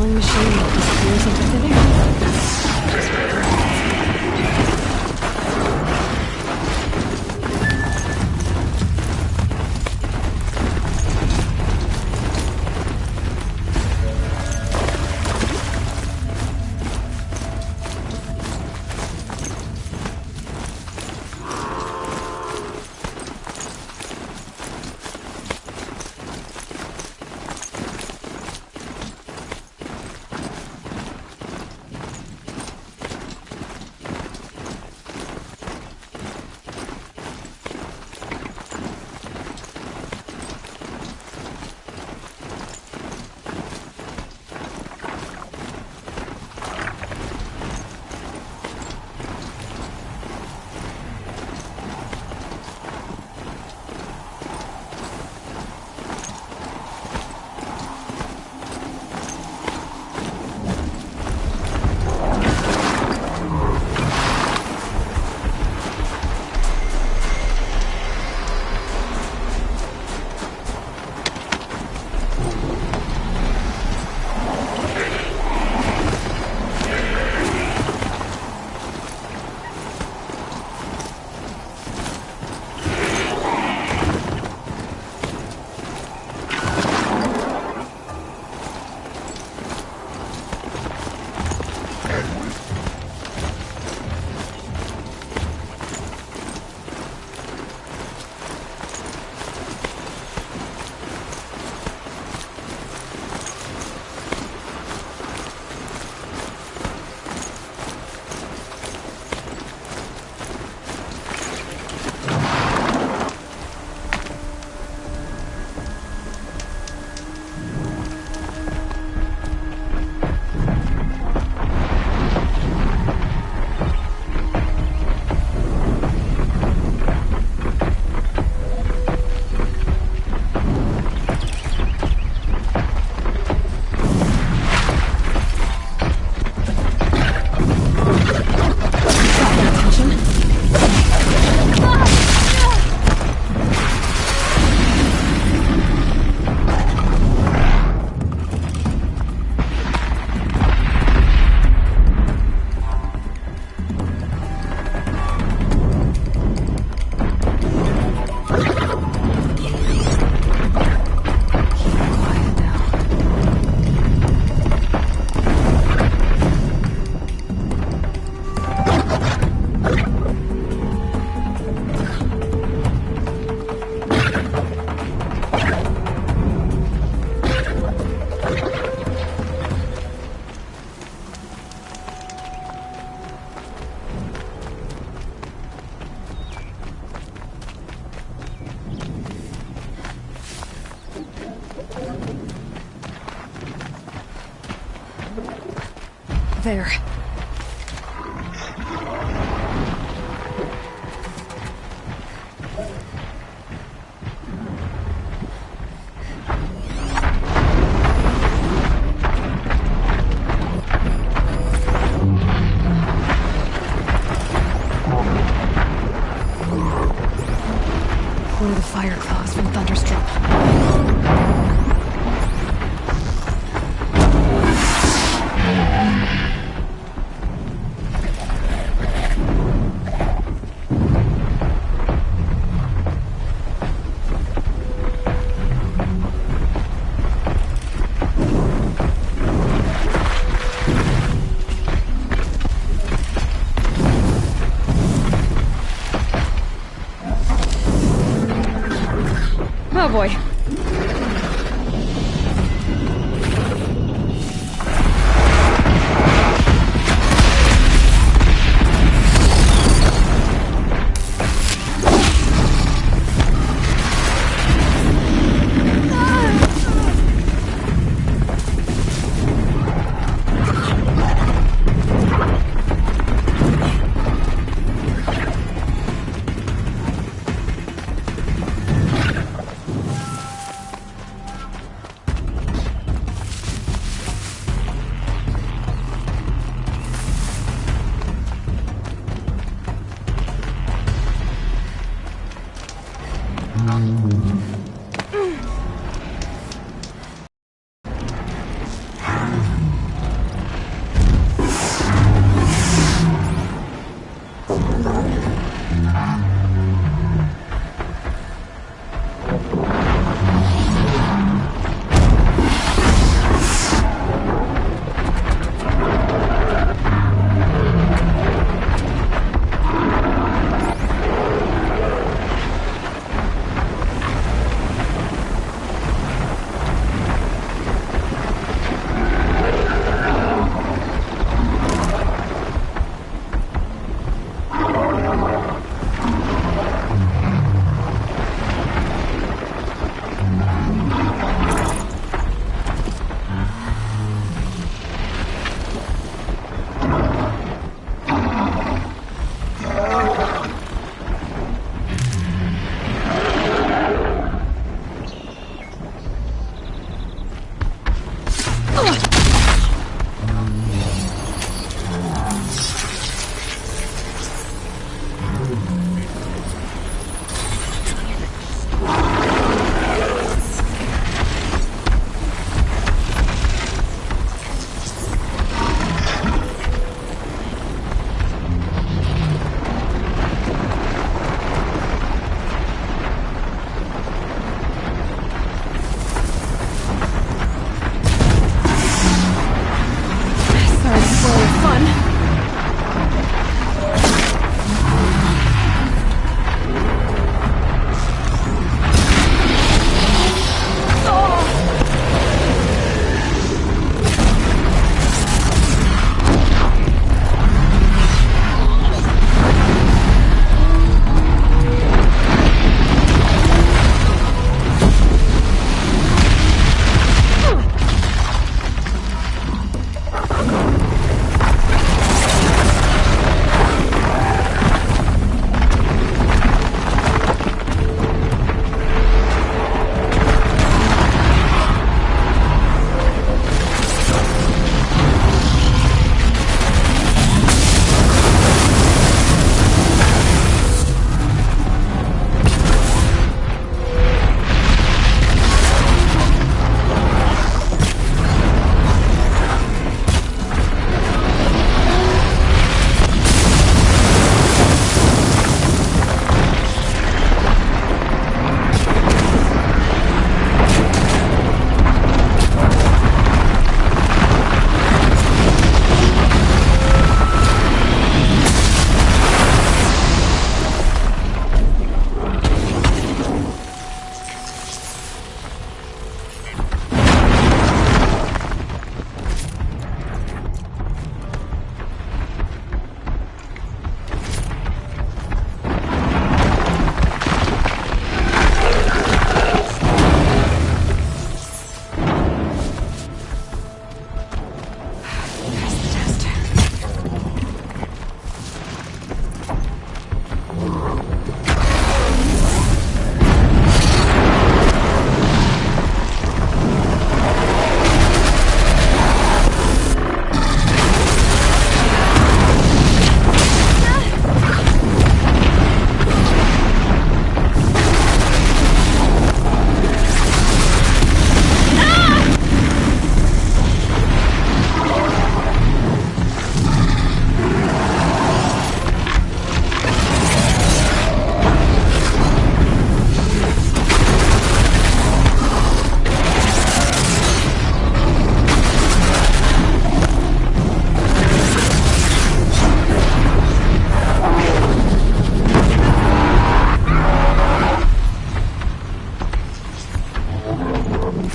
[SPEAKER 1] killing machine that disappears into thin air. There. One of the fire claws from Thunderstruck. Oh boy.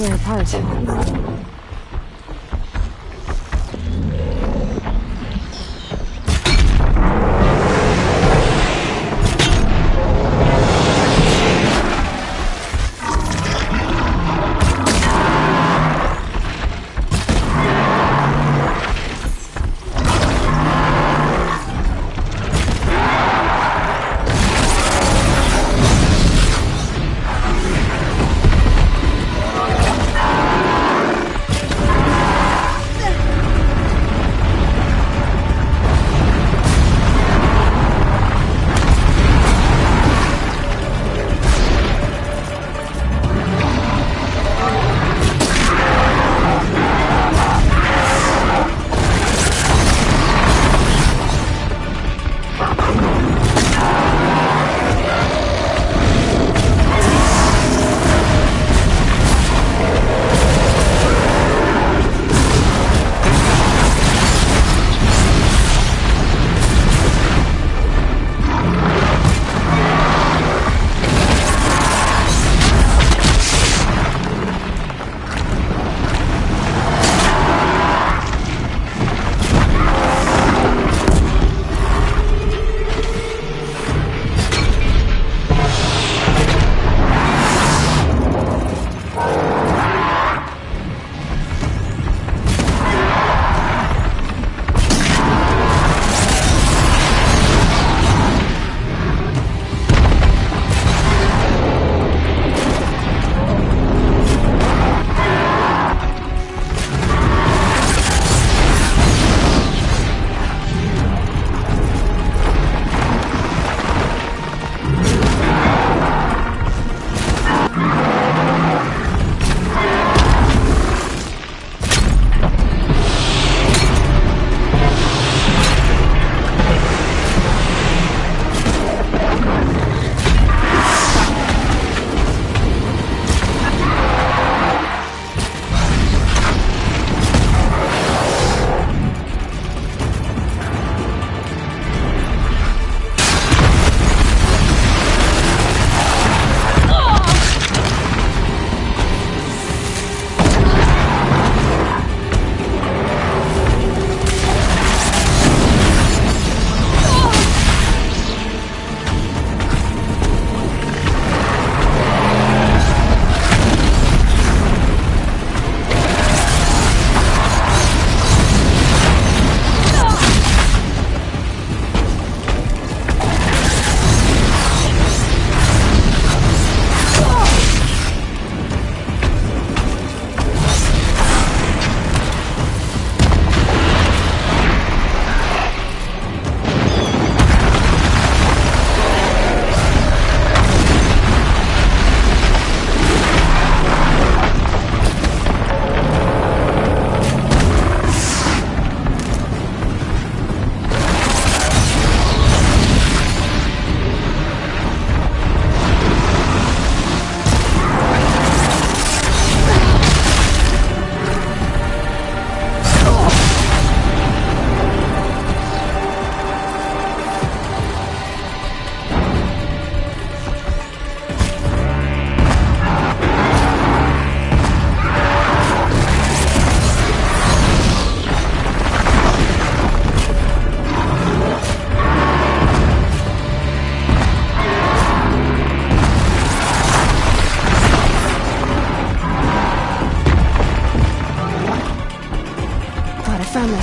[SPEAKER 1] They're apart.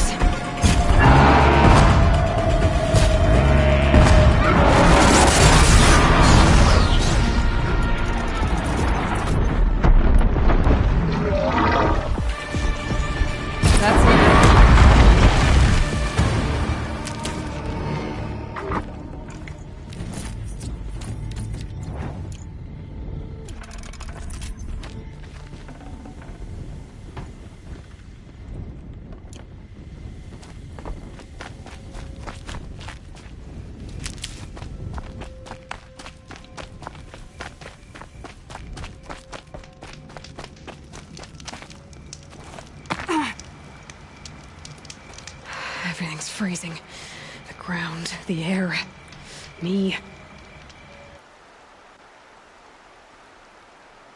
[SPEAKER 1] things. That's it. Everything's freezing. The ground, the air, me.